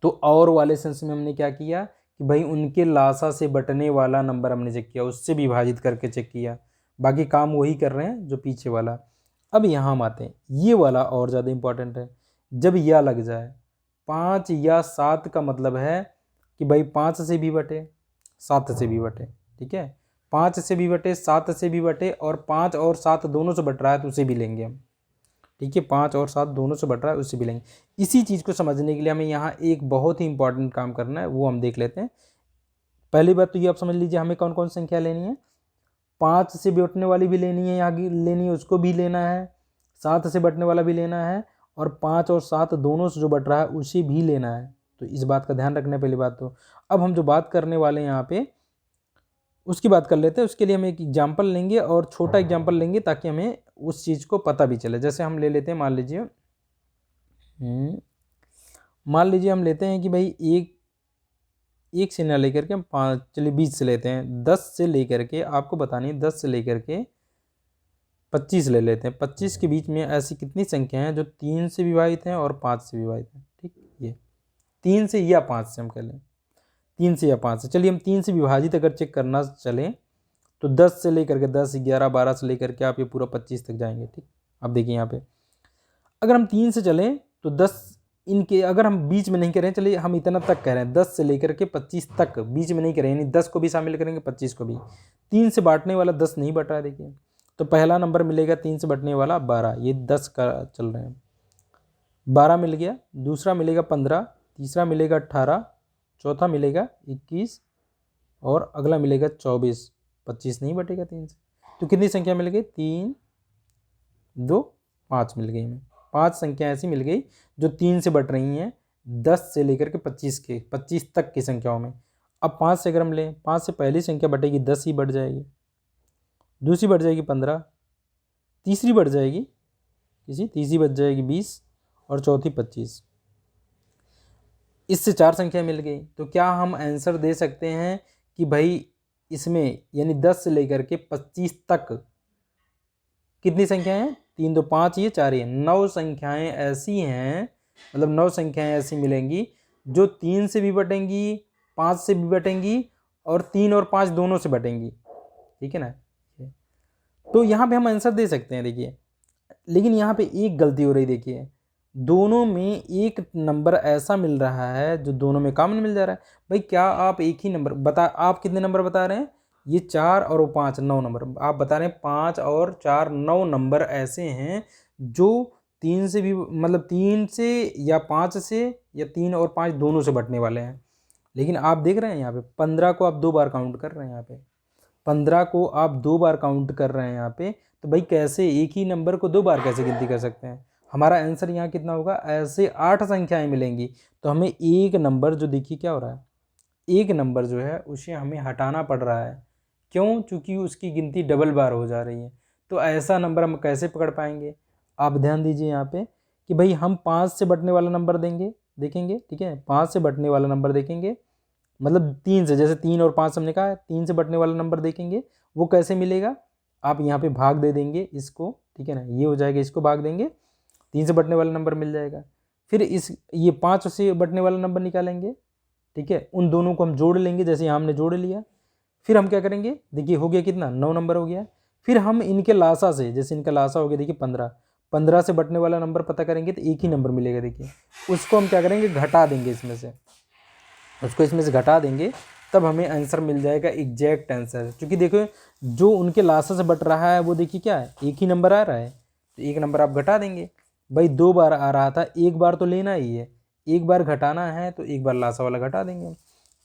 तो और वाले सेंस में हमने क्या किया कि भाई उनके लासा से बटने वाला नंबर हमने चेक किया, उससे विभाजित करके चेक किया। बाकी काम वही कर रहे हैं जो पीछे वाला। अब यहाँ हम आते हैं, ये वाला और ज़्यादा इंपॉर्टेंट है। जब या लग जाए 5 या 7 का मतलब है कि भाई 5 से भी बटे 7 से भी बटे, ठीक है, 5 से भी बटे 7 से भी बटे, और 5 और 7 दोनों से बट रहा है तो उसे भी लेंगे हम, ठीक है, 5 और 7 दोनों से बट रहा है उसे भी लेंगे। इसी चीज़ को समझने के लिए हमें यहाँ एक बहुत ही इंपॉर्टेंट काम करना है, वो हम देख लेते हैं। पहली बात तो ये आप समझ लीजिए हमें कौन कौन संख्या लेनी है, 5 से बटने वाली भी लेनी है, यहाँ की लेनी है उसको भी लेना है, 7 से बटने वाला भी लेना है, और 5 और 7 दोनों से जो बट रहा है उसे भी लेना है। तो इस बात का ध्यान रखना है पहली बात तो। अब हम जो बात करने वाले हैं यहाँ पे उसकी बात कर लेते हैं। उसके लिए हम एक एग्जाम्पल लेंगे और छोटा एग्जाम्पल लेंगे ताकि हमें उस चीज़ को पता भी चले। जैसे हम ले लेते हैं, मान लीजिए हम लेते हैं कि भाई एक से ना लेकर के हम 5, चलिए 20 से लेते हैं, 10 से लेकर के आपको बतानी है, 10 से लेकर के 25 ले लेते हैं। 25 के बीच में ऐसी कितनी संख्या हैं जो 3 से विभाजित हैं और 5 से विभाजित हैं, ठीक, ये 3 से या 5 से हम कह लें, 3 से या 5 से। चलिए हम 3 से विभाजित अगर चेक करना चलें तो 10 से लेकर के 10, 11, 12 से लेकर के आप ये पूरा 25 तक जाएंगे, ठीक। अब देखिए यहाँ पे अगर हम 3 से चलें तो 10 इनके, अगर हम बीच में नहीं करें, चलिए हम इतना तक कह रहे हैं, 10 से लेकर के 25 तक बीच में नहीं करें, यानी 10 को भी शामिल करेंगे 25 को भी। 3 से बांटने वाला 10 नहीं बट रहा है, देखिए, तो पहला नंबर मिलेगा 3 से बटने वाला 12, ये 10 का चल रहे हैं, 12 मिल गया। दूसरा मिलेगा 15, तीसरा मिलेगा 18, चौथा मिलेगा 21, और अगला मिलेगा 24। 25 नहीं बटेगा 3 से, तो कितनी संख्या मिल गई, 3 2 5 मिल गई हमें। 5 संख्या ऐसी मिल गई जो 3 से बट रही हैं, 10 से लेकर के 25 तक की संख्याओं में। अब 5 से अगर हम लें, 5 से पहली संख्या बटेगी 10 ही बढ़ जाएगी, दूसरी बढ़ जाएगी 15, तीसरी बढ़ जाएगी तीसरी बढ़ जाएगी 20, और चौथी 25। इससे 4 संख्या मिल गई। तो क्या हम आंसर दे सकते हैं कि भाई इसमें यानी 10 से लेकर के 25 तक कितनी संख्याएं हैं, 3 2 5, ये 4 ये 9 संख्याएं ऐसी हैं, मतलब 9 संख्याएं ऐसी मिलेंगी जो 3 से भी बटेंगी, 5 से भी बटेंगी, और 3 और 5 दोनों से बटेंगी, ठीक है ना। तो यहाँ पे हम आंसर दे सकते हैं, देखिए, लेकिन यहाँ पे एक गलती हो रही, देखिए, दोनों में एक नंबर ऐसा मिल रहा है जो दोनों में कॉमन मिल जा रहा है। भाई क्या आप एक ही नंबर आप कितने नंबर बता रहे हैं, ये 4 और वो 5, 9 नंबर आप बता रहे हैं। 5 और 4 9 नंबर ऐसे हैं जो 3 से भी, मतलब 3 से या 5 से, या 3 और 5 दोनों से बटने वाले हैं। लेकिन आप देख रहे हैं यहाँ पे 15 को आप 2 बार काउंट कर रहे हैं, यहाँ पे 15 को आप 2 बार काउंट कर रहे हैं यहाँ पे। तो भाई कैसे एक ही नंबर को 2 बार कैसे गिनती कर सकते हैं। हमारा आंसर यहाँ कितना होगा, ऐसे 8 संख्याएं मिलेंगी। तो हमें एक नंबर जो, देखिए क्या हो रहा है, एक नंबर जो है उसे हमें हटाना पड़ रहा है। क्यों, चूँकि उसकी गिनती डबल बार हो जा रही है। तो ऐसा नंबर हम कैसे पकड़ पाएंगे? आप ध्यान दीजिए यहाँ पे कि भाई हम 5 से बढ़ने वाला नंबर देखेंगे, ठीक है, 5 से बढ़ने वाला नंबर देखेंगे, मतलब 3 से, जैसे 3 और 5 हमने कहा है, 3 से बढ़ने वाला नंबर देखेंगे, वो कैसे मिलेगा? आप यहाँ पे भाग दे देंगे इसको, ठीक है ना, ये हो जाएगा, इसको भाग देंगे, 3 से बढ़ने वाला नंबर मिल जाएगा। फिर ये 5 से बढ़ने वाला नंबर निकालेंगे, ठीक है, उन दोनों को हम जोड़ लेंगे, जैसे यहाँ हमने जोड़ लिया। फिर हम क्या करेंगे, देखिए हो गया कितना, 9 नंबर हो गया। फिर हम इनके लासा से, जैसे इनका लासा हो गया देखिए 15 से बढ़ने वाला नंबर पता करेंगे तो एक ही नंबर मिलेगा, देखिए उसको हम क्या करेंगे, घटा देंगे इसमें से, उसको इसमें से घटा देंगे, तब हमें आंसर मिल जाएगा, एग्जैक्ट आंसर। क्योंकि देखो जो उनके लासा से बट रहा है वो देखिए क्या है, एक ही नंबर आ रहा है, तो एक नंबर आप घटा देंगे। भाई 2 बार आ रहा था, एक बार तो लेना ही है, एक बार घटाना है तो एक बार लासा वाला घटा देंगे।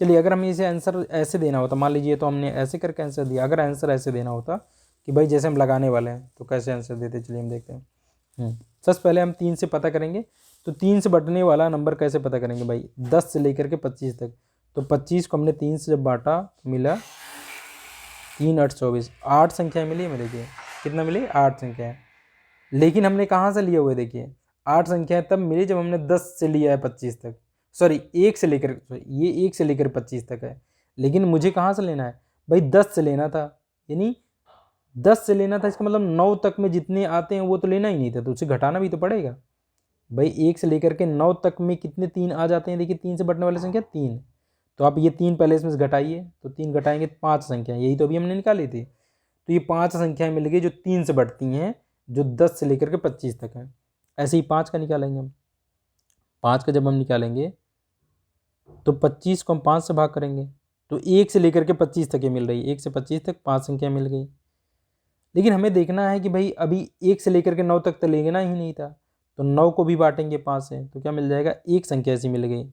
चलिए अगर हमें इसे आंसर ऐसे देना होता, मान लीजिए तो हमने ऐसे करके आंसर दिया, अगर आंसर ऐसे देना होता कि भाई जैसे हम लगाने वाले हैं तो कैसे आंसर देते, चलिए हम देखते हैं। सबसे पहले हम 3 से पता करेंगे, तो 3 से बढ़ने वाला नंबर कैसे पता करेंगे भाई, 10 से लेकर के 25 तक। तो 25 को हमने 3 से जब बांटा तो मिला 3 8 24, 8 संख्या मिली हमें, देखिए कितना मिली, 8 संख्या। लेकिन हमने कहाँ से लिया हुआ है, देखिए 8 संख्या तब मिली जब हमने 10 से लिया है 25 तक, सॉरी 1 से लेकर, ये 1 से लेकर 25 तक है, लेकिन मुझे कहाँ से लेना है भाई, 10 से लेना था, यानी 10 से लेना था, इसका मतलब 9 तक में जितने आते हैं वो तो लेना ही नहीं था, तो उसे घटाना भी तो पड़ेगा भाई। 1 से लेकर के 9 तक में कितने 3 आ जाते हैं, देखिए 3 से बढ़ने वाली संख्या 3, तो आप ये 3 पहले इसमें से घटाइए, तो 3 घटाएंगे 5 संख्या, यही तो अभी हमने निकाली थी। तो ये 5 संख्याएं मिल गई जो 3 से बढ़ती हैं, जो 10 से लेकर के 25 तक है। ऐसे ही 5 का निकालेंगे हम, 5 का जब हम निकालेंगे तो 25 को हम 5 से भाग करेंगे, तो 1 से लेकर के 25 तक ये मिल रही है, 1 से 25 तक 5 संख्या मिल गई। लेकिन हमें देखना है कि भाई अभी 1 से लेकर के 9 तक तो लेना ही नहीं था, तो 9 को भी बांटेंगे 5 से, तो क्या मिल जाएगा, एक संख्या ऐसी मिल गई।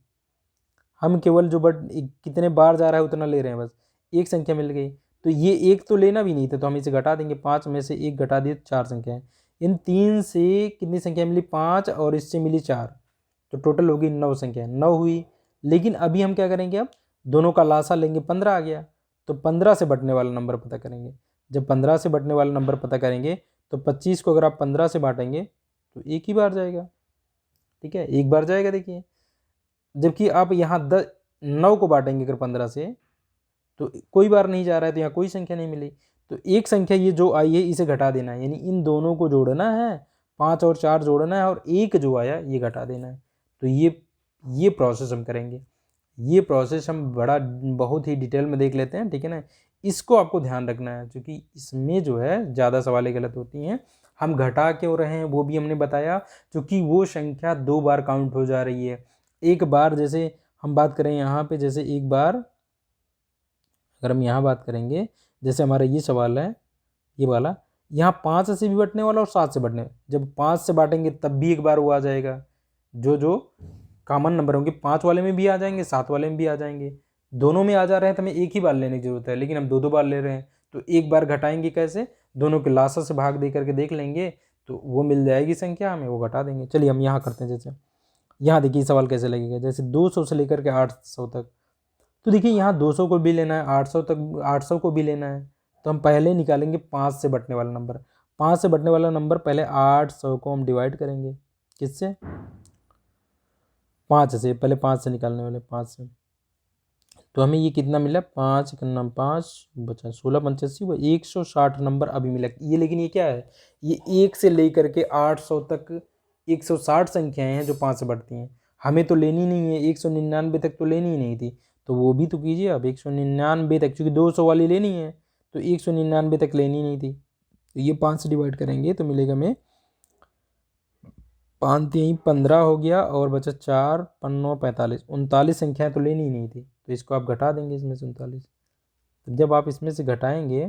हम केवल जो कितने बार जा रहा है उतना ले रहे हैं, बस एक संख्या मिल गई, तो ये एक तो लेना भी नहीं था, तो हम इसे घटा देंगे, 5 में से 1 घटा दिए, 4 संख्या है। इन 3 से कितनी संख्या मिली, 5, और इससे मिली 4, तो टोटल होगी 9 संख्या, 9 हुई। लेकिन अभी हम क्या करेंगे, अब दोनों का लासा लेंगे, 15 आ गया, तो 15 से बढ़ने वाला नंबर पता करेंगे। जब 15 से बढ़ने वाला नंबर पता करेंगे तो 25 को अगर आप 15 से बांटेंगे तो एक ही बार जाएगा, ठीक है, एक बार जाएगा, देखिए। जबकि आप यहाँ 9 को बांटेंगे अगर 15 से, तो कोई बार नहीं जा रहा है, तो यहाँ कोई संख्या नहीं मिली, तो एक संख्या ये जो आई है इसे घटा देना है, यानी इन दोनों को जोड़ना है, 5 और 4 जोड़ना है, और एक जो आया ये घटा देना है। तो ये प्रोसेस हम करेंगे, ये प्रोसेस हम बहुत ही डिटेल में देख लेते हैं, ठीक है ना। इसको आपको ध्यान रखना है, क्योंकि इसमें जो है ज़्यादा सवालें गलत होती हैं। हम घटा क्यों रहे हैं वो भी हमने बताया, क्योंकि वो संख्या 2 बार काउंट हो जा रही है। एक बार, जैसे हम बात करें यहाँ पे, जैसे एक बार अगर हम यहाँ बात करेंगे, जैसे हमारा ये सवाल है ये वाला, यहाँ 5 से भी बटने वाला और 7 से बटने, जब 5 से बांटेंगे तब भी एक बार वो आ जाएगा, जो कॉमन नंबर होंगे 5 वाले में भी आ जाएंगे, 7 वाले में भी आ जाएंगे, दोनों में आ जा रहे हैं तो हमें एक ही बार लेने की जरूरत है, लेकिन हम 2 बार ले रहे हैं, तो एक बार घटाएंगे कैसे, दोनों के लासा से भाग दे करके देख लेंगे, तो वो मिल जाएगी संख्या, हमें वो घटा देंगे। चलिए हम यहाँ करते हैं, जैसे यहाँ देखिए सवाल कैसे लगेगा, जैसे 200 से लेकर के 800 तक, तो देखिए यहाँ 200 को भी लेना है, 800 तक 800 को भी लेना है, तो हम पहले निकालेंगे 5 से बटने वाला नंबर। 5 से बटने वाला नंबर, पहले 800 को हम डिवाइड करेंगे, किससे, 5 से, पहले 5 से निकालने वाले, 5 से, तो हमें ये कितना मिला, 5 5 बचा 16 85, वो 160 नंबर अभी मिला ये। लेकिन ये क्या है, ये 1 से लेकर के 800 तक 160 संख्याएं हैं जो 5 से बढ़ती हैं, हमें तो लेनी नहीं है, 199 तक तो लेनी ही नहीं थी, तो वो भी तो कीजिए अब, 199 तक, चूँकि 200 वाली लेनी है तो 199 तक लेनी नहीं थी, तो ये 5 से डिवाइड करेंगे तो मिलेगा हमें 5 3 15 हो गया, और बचा 4 5 45, 39 संख्याएं तो लेनी ही नहीं थी, तो इसको आप घटा देंगे इसमें से 39। तो जब आप इसमें से घटाएंगे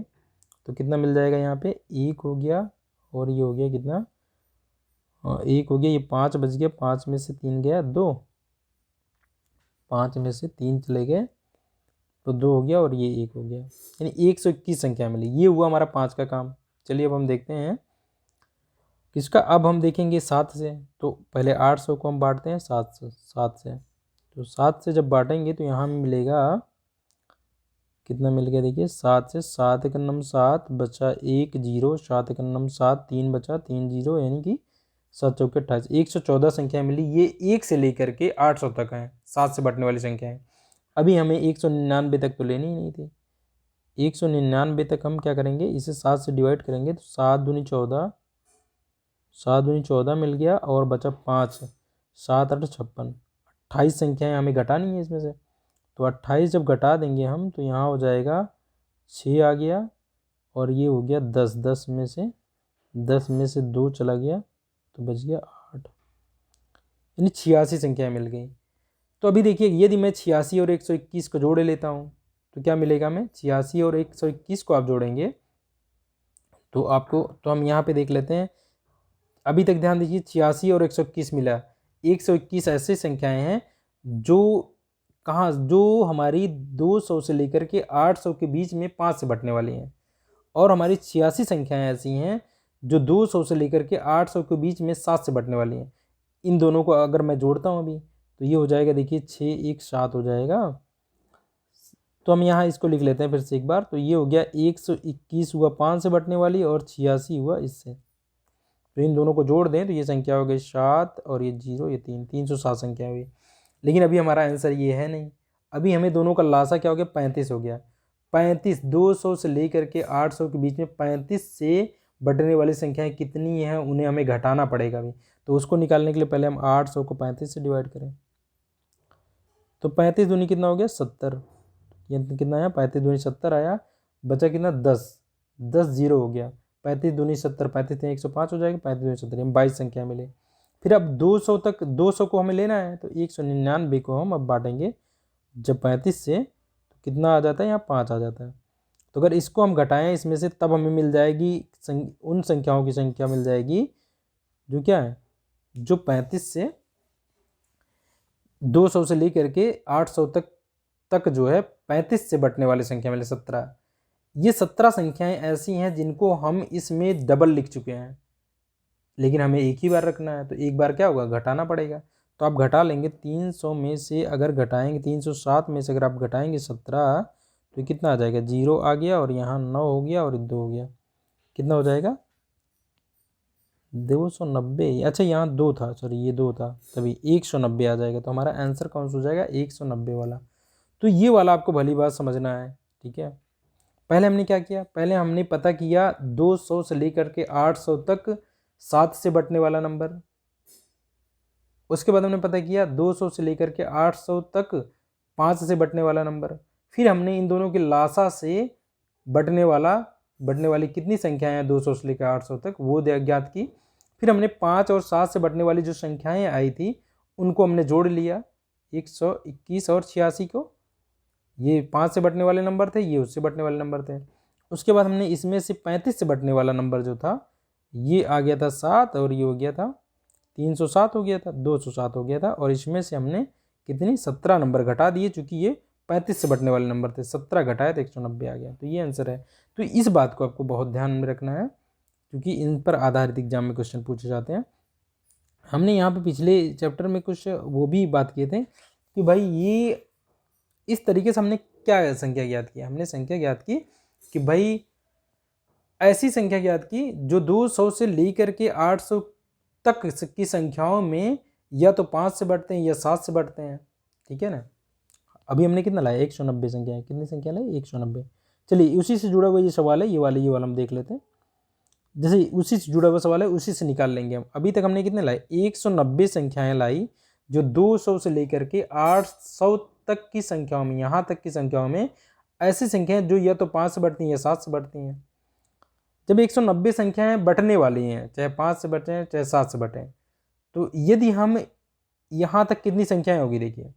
तो कितना मिल जाएगा, यहाँ पे 1 हो गया, और ये हो गया कितना, 1 हो गया, ये 5 बच गया, 5 में से 3 गया 2, 5 में से 3 चले गए तो 2 हो गया, और ये 1 हो गया, यानी 121 संख्या मिली। ये हुआ हमारा 5 का काम। चलिए अब हम देखते हैं किसका, अब हम देखेंगे 7 से, तो पहले 800 को हम बांटते हैं 7 से, तो 7 से जब बांटेंगे तो यहाँ मिलेगा कितना मिल गया देखिए 7 से 7 एक नम 7 बचा 1 जीरो 7 एक नम 7 3 बचा 3 जीरो यानी कि 7 चौके 28 114 संख्या मिली। ये 1 से लेकर के 800 तक हैं 7 से बढ़ने वाली संख्या है। अभी हमें 199 तक तो लेनी ही नहीं थी। 199 तक हम क्या करेंगे, इसे 7 से डिवाइड करेंगे तो 7 दूनी 14 7 दूनी 14 मिल गया और बचा 5 7 8 56 28 संख्याएँ हमें घटानी है इसमें से। तो 28 जब घटा देंगे हम तो यहाँ हो जाएगा 6 आ गया और ये हो गया 10 10 में से 2 चला गया तो बच गया 8 यानी 86 संख्याएँ मिल गई। तो अभी देखिए यदि मैं 86 और 121 को जोड़ लेता हूँ तो क्या मिलेगा, हमें 86 और 121 को आप जोड़ेंगे तो आपको, तो हम यहाँ पे देख लेते हैं। अभी तक ध्यान दीजिए 86 और 121 मिला। 121 ऐसी संख्याएं हैं जो हमारी 200 से लेकर के 800 के बीच में 5 से बढ़ने वाली हैं, और हमारी 86 संख्याएं ऐसी हैं जो 200 से लेकर के 800 के बीच में 7 से बढ़ने वाली हैं। इन दोनों को अगर मैं जोड़ता हूँ अभी तो ये हो जाएगा देखिए 6 1 7 हो जाएगा। तो हम यहाँ इसको लिख लेते हैं फिर से एक बार। तो ये हो गया 121 हुआ 5 से बढ़ने वाली और 86 हुआ इससे। तो इन दोनों को जोड़ दें तो ये संख्या हो गई 7 और ये 0 ये 3 307 संख्या हुई। लेकिन अभी हमारा आंसर ये है नहीं। अभी हमें दोनों का लासा क्या हो गया, 35 हो गया। 35 200 से लेकर के 800 के बीच में 35 से बढ़ने वाली संख्याएं कितनी हैं उन्हें हमें घटाना पड़ेगा अभी। तो उसको निकालने के लिए पहले हम 800 को 35 से डिवाइड करें तो 35 दूनी कितना हो गया 70। ये कितना आया 35 दूनी 70 आया। बचा कितना 10 10 जीरो हो गया। 35 दूनी 70 35 105 हो जाएगा। 35 दूनी 70 22 संख्या मिले। फिर अब 200 तक 200 को हमें लेना है तो 199 को हम अब बांटेंगे जब 35 से तो कितना आ जाता है, यहाँ 5 आ जाता है। तो अगर इसको हम घटाएं इसमें से तब हमें मिल जाएगी उन संख्याओं की संख्या मिल जाएगी जो क्या है, जो 35 से 200 से लेकर के 800 तक जो है 35 से बढ़ने वाली संख्या मिले 17। ये 17 संख्याएं ऐसी हैं जिनको हम इसमें डबल लिख चुके हैं, लेकिन हमें एक ही बार रखना है तो एक बार क्या होगा, घटाना पड़ेगा। तो आप घटा लेंगे 300 में से अगर घटाएंगे 307 में से अगर आप घटाएंगे 17 तो कितना आ जाएगा, 0 आ गया और यहाँ 9 हो गया और 2 हो गया। कितना हो जाएगा 290। अच्छा यहाँ 2 था, सॉरी ये 2 था, तभी 190 आ जाएगा। तो हमारा आंसर कौन सा हो जाएगा 190 वाला। तो ये वाला आपको भली बात समझना है, ठीक है। पहले हमने क्या किया, पहले हमने पता किया 200 से लेकर के 800 तक 7 से बढ़ने वाला नंबर। उसके बाद हमने पता किया 200 से लेकर के 800 तक 5 से बढ़ने वाला नंबर। फिर हमने इन दोनों के लासा से बढ़ने वाली कितनी संख्याएं हैं 200 से लेकर 800 तक वो ज्ञात की। फिर हमने 5 और 7 से बढ़ने वाली जो संख्याएं आई थी उनको हमने जोड़ लिया 121 और 86 को। ये 5 से बढ़ने वाले नंबर थे, ये उससे बढ़ने वाले नंबर थे। उसके बाद हमने इसमें से 35 से बढ़ने वाला नंबर जो था ये आ गया था 7 और ये हो गया था 307 हो गया था, 207 हो गया था। और इसमें से हमने कितनी 17 नंबर घटा दिए, चूंकि ये 35 से बढ़ने वाले नंबर थे, 17 घटाए तो 190 आ गया। तो ये आंसर है। तो इस बात को आपको बहुत ध्यान में रखना है क्योंकि इन पर आधारित एग्जाम में क्वेश्चन पूछे जाते हैं। हमने यहाँ पे पिछले चैप्टर में कुछ वो भी बात किए थे कि भाई ये इस तरीके से हमने क्या संख्या ज्ञात की, हमने संख्या ज्ञात की कि भाई ऐसी संख्या ज्ञात की जो 200 से लेकर के 800 तक की संख्याओं में या तो 5 से बढ़ते हैं या 7 से बढ़ते हैं, ठीक है ना। अभी हमने कितना लाया 190 संख्या है, कितनी संख्या लाई 190। चलिए उसी से जुड़ा हुआ ये सवाल है, ये वाला हम देख लेते हैं। जैसे उसी से जुड़ा हुआ सवाल है उसी से निकाल लेंगे हम। अभी तक हमने कितने लाए 190 संख्याएं लाई जो 200 से लेकर के 800 तक की संख्याओं में, यहाँ तक की संख्याओं में ऐसी संख्याएं जो या तो 5 से बढ़ती हैं या 7 से बढ़ती हैं। जब 190 संख्याएं बढ़ने वाली हैं, चाहे 5 से बढ़ें चाहे 7 से बढ़ें, तो यदि हम यहाँ तक कितनी संख्याएं होगी, देखिए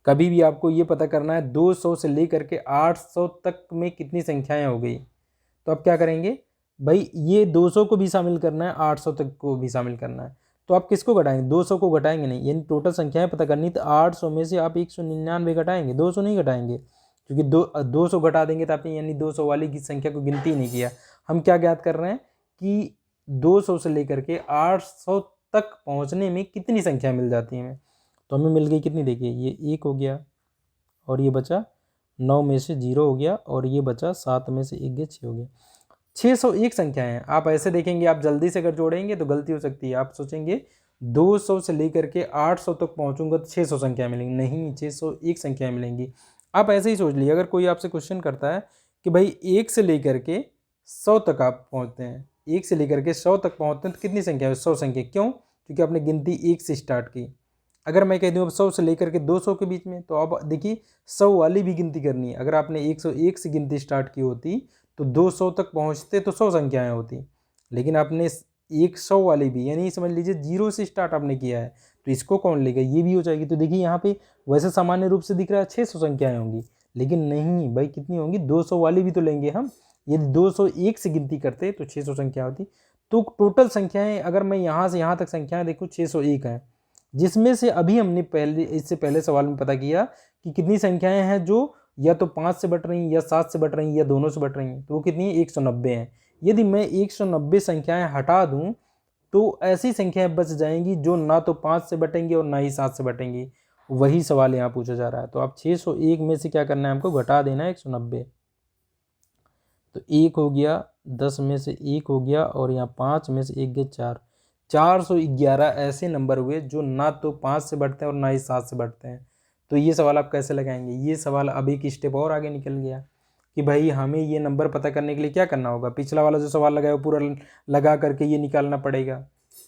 कभी भी आपको ये पता करना है 200 से लेकर के 800 तक में कितनी संख्याएं हो गई। तो आप क्या करेंगे भाई, ये 200 को भी शामिल करना है 800 तक को भी शामिल करना है। तो आप किसको घटाएंगे, 200 को घटाएंगे नहीं, यानी टोटल संख्याएं पता करनी। तो 800 में से आप 199 घटाएंगे, 200 नहीं घटाएंगे, क्योंकि 200 घटा देंगे तो आपने यानी 200 वाली की संख्या को गिनती नहीं किया। हम क्या ज्ञात कर रहे हैं कि 200 से लेकर के 800 तक पहुंचने में कितनी संख्या मिल जाती है। तो हमें मिल गई कितनी, देखिए ये 1 हो गया और ये बचा 9 में से 0 हो गया और ये बचा 7 में से 1 गया 6 हो गया। 601 संख्याएं हैं। आप ऐसे देखेंगे, आप जल्दी से अगर जोड़ेंगे तो गलती हो सकती है। आप सोचेंगे 200 से लेकर के 800 तक पहुंचूंगा तो 600 संख्याएं मिलेंगी, नहीं 601 संख्याएं मिलेंगी। आप ऐसे ही सोच लीजिए, अगर कोई आपसे क्वेश्चन करता है कि भाई 1 से लेकर के 100 तक आप पहुंचते हैं, 1 से लेकर के 100 तक पहुंचते हैं तो कितनी संख्या है? 100 संख्या। क्यों? क्योंकि आपने गिनती 1 से स्टार्ट की। अगर मैं कह दूँ अब 100 से लेकर के 200 के बीच में, तो अब देखिए 100 वाली भी गिनती करनी है। अगर आपने 101 से गिनती स्टार्ट की होती तो 200 तक पहुंचते तो 100 संख्याएं होती, लेकिन आपने 100 वाली भी, यानी समझ लीजिए 0 से स्टार्ट आपने किया है, तो इसको कौन लेगा? ये भी हो जाएगी। तो देखिए यहाँ पे वैसे सामान्य रूप से दिख रहा है 600 संख्याएं होंगी, लेकिन नहीं भाई, कितनी होंगी? 200 वाली भी तो लेंगे हम। यदि 201 से गिनती करते तो 600 संख्या होती। तो टोटल संख्याएं अगर मैं यहाँ से यहाँ तक संख्याएं देखूँ 601 हैं, जिसमें से अभी हमने इससे पहले सवाल में पता किया कि कितनी संख्याएं हैं जो या तो 5 से बढ़ रही हैं या 7 से बढ़ रही हैं या दोनों से बढ़ रही हैं, तो वो कितनी है? 190 हैं। यदि मैं 190 संख्याएं हटा दूं तो ऐसी संख्याएं बच जाएंगी जो ना तो 5 से बटेंगी और ना ही 7 से बटेंगी। वही सवाल यहाँ पूछा जा रहा है। तो आप 601 में से क्या करना है? हमको घटा देना है 190। तो 1 हो गया, 10 में से 1 हो गया और यहाँ 5 में से 1 गया 4। 411 ऐसे नंबर हुए जो ना तो 5 से बढ़ते हैं और ना ही 7 से बढ़ते हैं। तो ये सवाल आप कैसे लगाएंगे? ये सवाल अब एक स्टेप और आगे निकल गया कि भाई हमें ये नंबर पता करने के लिए क्या करना होगा? पिछला वाला जो सवाल लगाया वो पूरा लगा करके ये निकालना पड़ेगा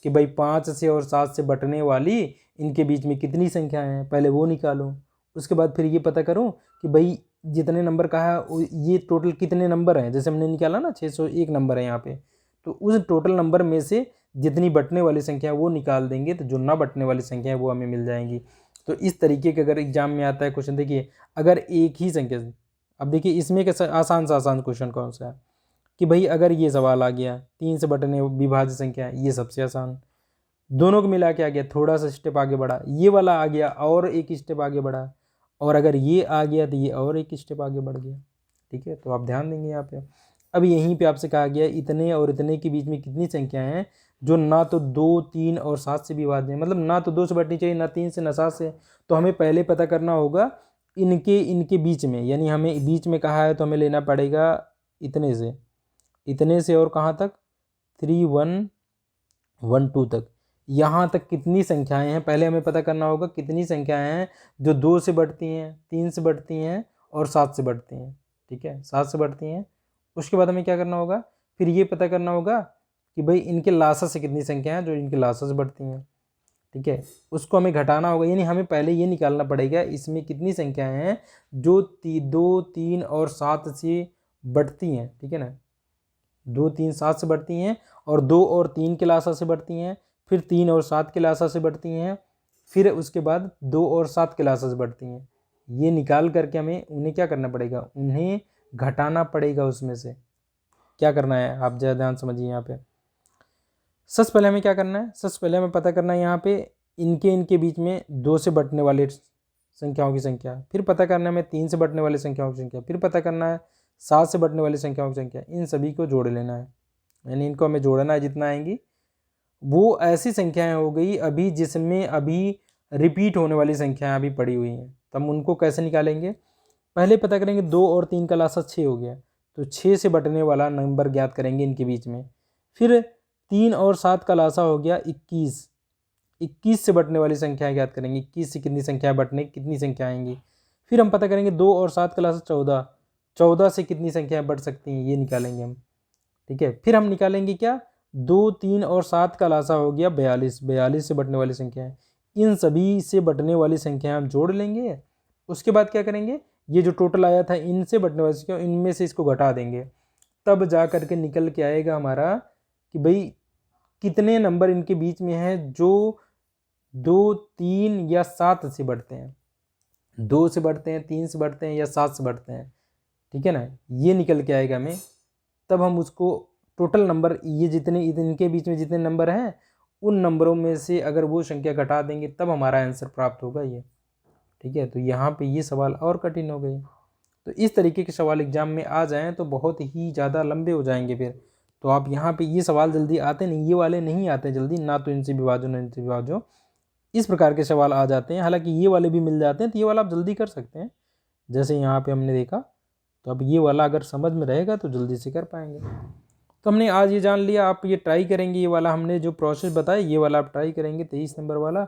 कि भाई 5 से और 7 से बटने वाली इनके बीच में कितनी संख्याएं हैं, पहले वो निकालूं। उसके बाद फिर ये पता करूं कि भाई जितने नंबर कहा है ये टोटल कितने नंबर हैं। जैसे हमने निकाला ना 601 नंबर है यहाँ पे, तो उस टोटल नंबर में से जितनी बटने वाली संख्या है वो निकाल देंगे, तो जो ना बटने वाली संख्या है वो हमें मिल जाएंगी। तो इस तरीके के अगर एग्जाम में आता है क्वेश्चन, देखिए अगर एक ही संख्या, अब देखिए इसमें कैसा आसान से आसान क्वेश्चन कौन सा है कि भाई अगर ये सवाल आ गया 3 से बटने विभाज्य संख्या, ये सबसे आसान। दोनों को मिला के आ गया, थोड़ा सा स्टेप आगे बढ़ा, ये वाला आ गया और एक स्टेप आगे बढ़ा, और अगर ये आ गया तो ये और एक स्टेप आगे बढ़ गया। ठीक है, तो आप ध्यान देंगे यहाँ पे। अब यहीं पे आपसे कहा गया इतने और इतने के बीच में कितनी संख्याएं हैं जो ना तो 2, 3 और 7 से विभाज्य है, मतलब ना तो 2 से बढ़नी चाहिए, ना 3 से, ना 7 से। तो हमें पहले पता करना होगा इनके बीच में, यानी हमें बीच में कहा है तो हमें लेना पड़ेगा इतने से और कहाँ तक? 3, 1, 1, 2 तक। यहाँ तक कितनी संख्याएं हैं पहले हमें पता करना होगा। कितनी संख्याएं हैं जो 2 से बढ़ती हैं, 3 से बढ़ती हैं और 7 से बढ़ती हैं। ठीक है, 7 से बढ़ती हैं। उसके बाद हमें क्या करना होगा? फिर ये पता करना होगा कि भाई इनके लासा से कितनी संख्या है जो इनके लासा से बढ़ती हैं। ठीक है, उसको हमें घटाना होगा, यानी हमें पहले ये निकालना पड़ेगा इसमें कितनी संख्याएं हैं जो 2, 3 और 7 से बढ़ती हैं। ठीक है ना, 2, 3, 7 से बढ़ती हैं, और 2 और 3 के लासा से बढ़ती हैं, फिर 3 और 7 के लासा से बढ़ती हैं, फिर उसके बाद 2 और 7 के लासा से बढ़ती हैं। ये निकाल करके हमें उन्हें क्या करना पड़ेगा? उन्हें घटाना पड़ेगा उसमें से। क्या करना है आप ज़रा ध्यान समझिए यहाँ पे। सबसे पहले हमें क्या करना है? सबसे पहले हमें पता करना है यहाँ पे इनके बीच में 2 से बढ़ने वाले संख्याओं की संख्या, फिर पता करना है हमें 3 से बढ़ने वाली संख्याओं की संख्या, फिर पता करना है 7 से बढ़ने वाली संख्याओं की संख्या। इन सभी को जोड़ लेना है, यानी इनको हमें जोड़ना है। जितना आएंगी वो ऐसी संख्याएं हो गई अभी जिसमें अभी रिपीट होने वाली संख्याएं अभी पड़ी हुई हैं। तो हम उनको कैसे निकालेंगे? पहले पता करेंगे 2 और 3 का लासा 6 हो गया, तो 6 से बढ़ने वाला नंबर ज्ञात करेंगे इनके बीच में। फिर 3 और 7 का लासा हो गया 21, 21 से बढ़ने वाली संख्या ज्ञात करेंगे। 21 से कितनी संख्या बढ़ने, कितनी संख्या आएंगी। फिर हम पता करेंगे 2 और 7 का लासा 14, 14 से कितनी संख्याएं बढ़ सकती हैं, ये निकालेंगे हम। ठीक है, फिर हम निकालेंगे क्या? 2, 3 और 7 का लासा हो गया 42, 42 से बढ़ने वाली संख्या है। इन सभी से बढ़ने वाली संख्या हम जोड़ लेंगे। उसके बाद क्या करेंगे? ये जो टोटल आया था इनसे बढ़ने वाली संख्या, इनमें से इसको घटा देंगे, तब जा करके निकल के आएगा हमारा कि भाई कितने नंबर इनके बीच में हैं जो 2, 3 या 7 से बढ़ते हैं। 2 से बढ़ते हैं, 3 से बढ़ते हैं या 7 से बढ़ते हैं। ठीक है ना, ये निकल के आएगा हमें। तब हम उसको टोटल नंबर, ये जितने इनके बीच में जितने नंबर हैं उन नंबरों में से अगर वो संख्या घटा देंगे तब हमारा आंसर प्राप्त होगा ये। ठीक है, तो यहाँ पे ये सवाल और कठिन हो गई। तो इस तरीके के सवाल एग्जाम में आ जाएं तो बहुत ही ज़्यादा लंबे हो जाएंगे फिर। तो आप यहाँ पे ये सवाल जल्दी आते नहीं, ये वाले नहीं आते जल्दी, ना तो इनसे विभाजो ना इनसे विभाजो, इस प्रकार के सवाल आ जाते हैं। हालांकि ये वाले भी मिल जाते हैं तो ये वाला आप जल्दी कर सकते हैं, जैसे यहाँ पे हमने देखा। तो अब ये वाला अगर समझ में रहेगा तो जल्दी से कर पाएंगे। तो हमने आज ये जान लिया, आप ये ट्राई करेंगे, ये वाला हमने जो प्रोसेस बताया ये वाला आप ट्राई करेंगे 23 नंबर वाला।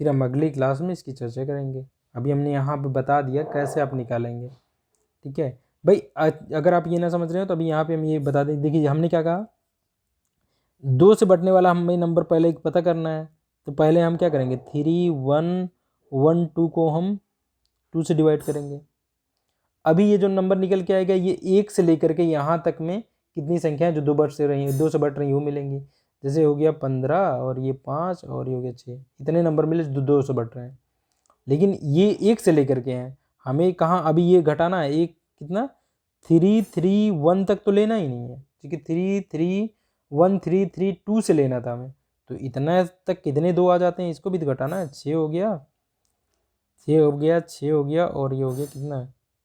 फिर हम अगली क्लास में इसकी चर्चा करेंगे। अभी हमने यहाँ पे बता दिया कैसे आप निकालेंगे, ठीक है भाई। अगर आप ये ना समझ रहे हो तो अभी यहाँ पे हम ये बता दें। देखिए हमने क्या कहा, 2 से बढ़ने वाला हमें नंबर पहले पता करना है। तो पहले हम क्या करेंगे, 3 1 1 2 को हम 2 से डिवाइड करेंगे। अभी ये जो नंबर निकल के आएगा ये 1 से लेकर के यहाँ तक में कितनी संख्या है जो 2 से बढ़ रही वो मिलेंगी। जैसे हो गया 15 और ये 5 और ये हो गया 6, इतने नंबर मिले जो 2 से बढ़ रहे हैं। लेकिन ये 1 से लेकर के हैं, हमें कहाँ अभी ये घटाना है। एक कितना 3 3 1 तक तो लेना ही नहीं है, ठीक है। 3 3 1 3 3 2 से लेना था हमें। तो इतना तक कितने 2 आ जाते हैं, इसको भी तो घटाना है। 6 हो गया, 6 हो गया, 6 हो गया और ये हो गया कितना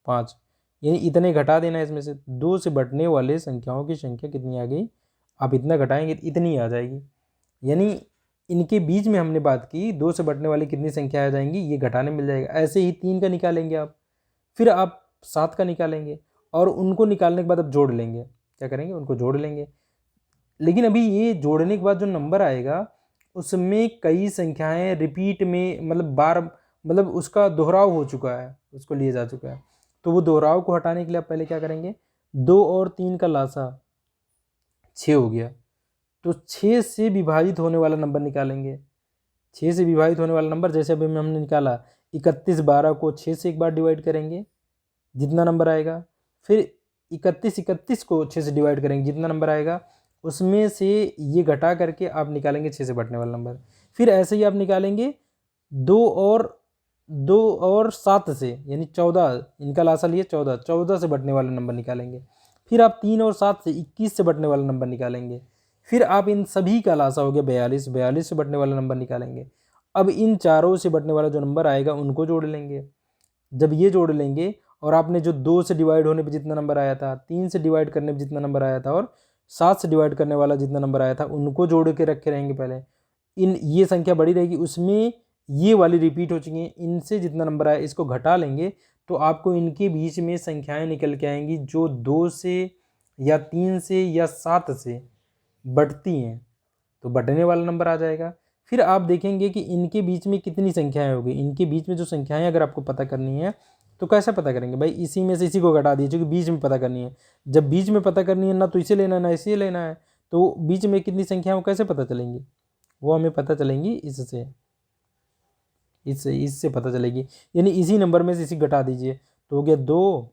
5। यानी इतने घटा देना है इसमें से। 2 से बढ़ने वाले संख्याओं की संख्या कितनी आ गई, आप इतना घटाएंगे इतनी आ जाएगी। यानी इनके बीच में हमने बात की 2 से बढ़ने वाली कितनी संख्या आ जाएंगी, ये घटाने मिल जाएगा। ऐसे ही 3 का निकालेंगे आप, फिर आप 7 का निकालेंगे और उनको निकालने के बाद आप जोड़ लेंगे। क्या करेंगे, उनको जोड़ लेंगे। लेकिन अभी ये जोड़ने के बाद जो नंबर आएगा उसमें कई संख्याएं रिपीट में मतलब बार मतलब उसका दोहराव हो चुका है, उसको लिए जा चुका है। तो वो दोहराव को हटाने के लिए आप पहले क्या करेंगे, 2 और 3 का लासा 6 हो गया। तो 6 से विभाजित होने वाला नंबर निकालेंगे। 6 से विभाजित होने वाला नंबर जैसे अभी हमने निकाला 31 12 को 6 से एक बार डिवाइड करेंगे जितना नंबर आएगा। फिर 31 को 6 से डिवाइड करेंगे जितना नंबर आएगा। उसमें से ये घटा करके आप निकालेंगे 6 से बढ़ने वाला नंबर। फिर ऐसे ही आप निकालेंगे 2 और 7 से, यानी 14, इनका लासा लिए 14 से बढ़ने वाला नंबर निकालेंगे। फिर आप 3 और 7 से 21 से बढ़ने वाला नंबर निकालेंगे। फिर आप इन सभी का लासा हो गया 42 से बढ़ने वाला नंबर निकालेंगे। अब इन चारों से बढ़ने वाला जो नंबर आएगा उनको जोड़ लेंगे। जब ये जोड़ लेंगे और आपने जो 2 से डिवाइड होने पे जितना नंबर आया था, 3 से डिवाइड करने पे जितना नंबर आया था और 7 से डिवाइड करने वाला जितना नंबर आया था उनको जोड़ के रखे रहेंगे पहले। ये संख्या बड़ी रहेगी, उसमें ये वाली रिपीट हो चुकी हैं। इनसे जितना नंबर आया इसको घटा लेंगे तो आपको इनके बीच में संख्याएं निकल के आएंगी जो 2 से या 3 से या 7 से बढ़ती हैं, तो बढ़ने वाला नंबर आ जाएगा। फिर आप देखेंगे कि इनके बीच में कितनी संख्याएं होगी। इनके बीच में जो संख्याएं अगर आपको पता करनी है तो कैसे पता करेंगे भाई, इसी में से इसी को घटा दीजिए क्योंकि बीच में पता करनी है। जब बीच में पता करनी है ना तो इसे लेना है ना इसे लेना है, तो बीच में कितनी संख्या वो कैसे पता चलेंगी, वो हमें पता चलेंगी इससे पता चलेगी। यानी इसी नंबर में से इसी घटा दीजिए तो हो गया 2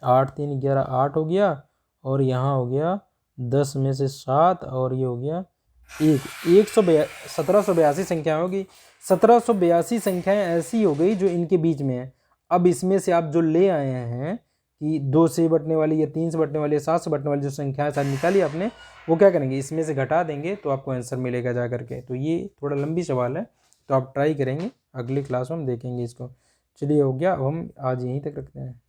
8 3 11 8 हो गया और यहाँ हो गया 10 में से 7 और ये हो गया 1782 संख्या होगी। 1782 संख्याएं ऐसी हो गई जो इनके बीच में है। अब इसमें से आप जो ले आए हैं कि 2 से बढ़ने वाली या 3 से बढ़ने वाली या 7 से बढ़ने वाली जो संख्याएं सारी निकाली आपने, वो क्या करेंगे इसमें से घटा देंगे तो आपको आंसर मिलेगा जा करके। तो ये थोड़ा लंबी सवाल है तो आप ट्राई करेंगे, अगली क्लास में हम देखेंगे इसको। चलिए हो गया, अब हम आज यहीं तक रखते हैं।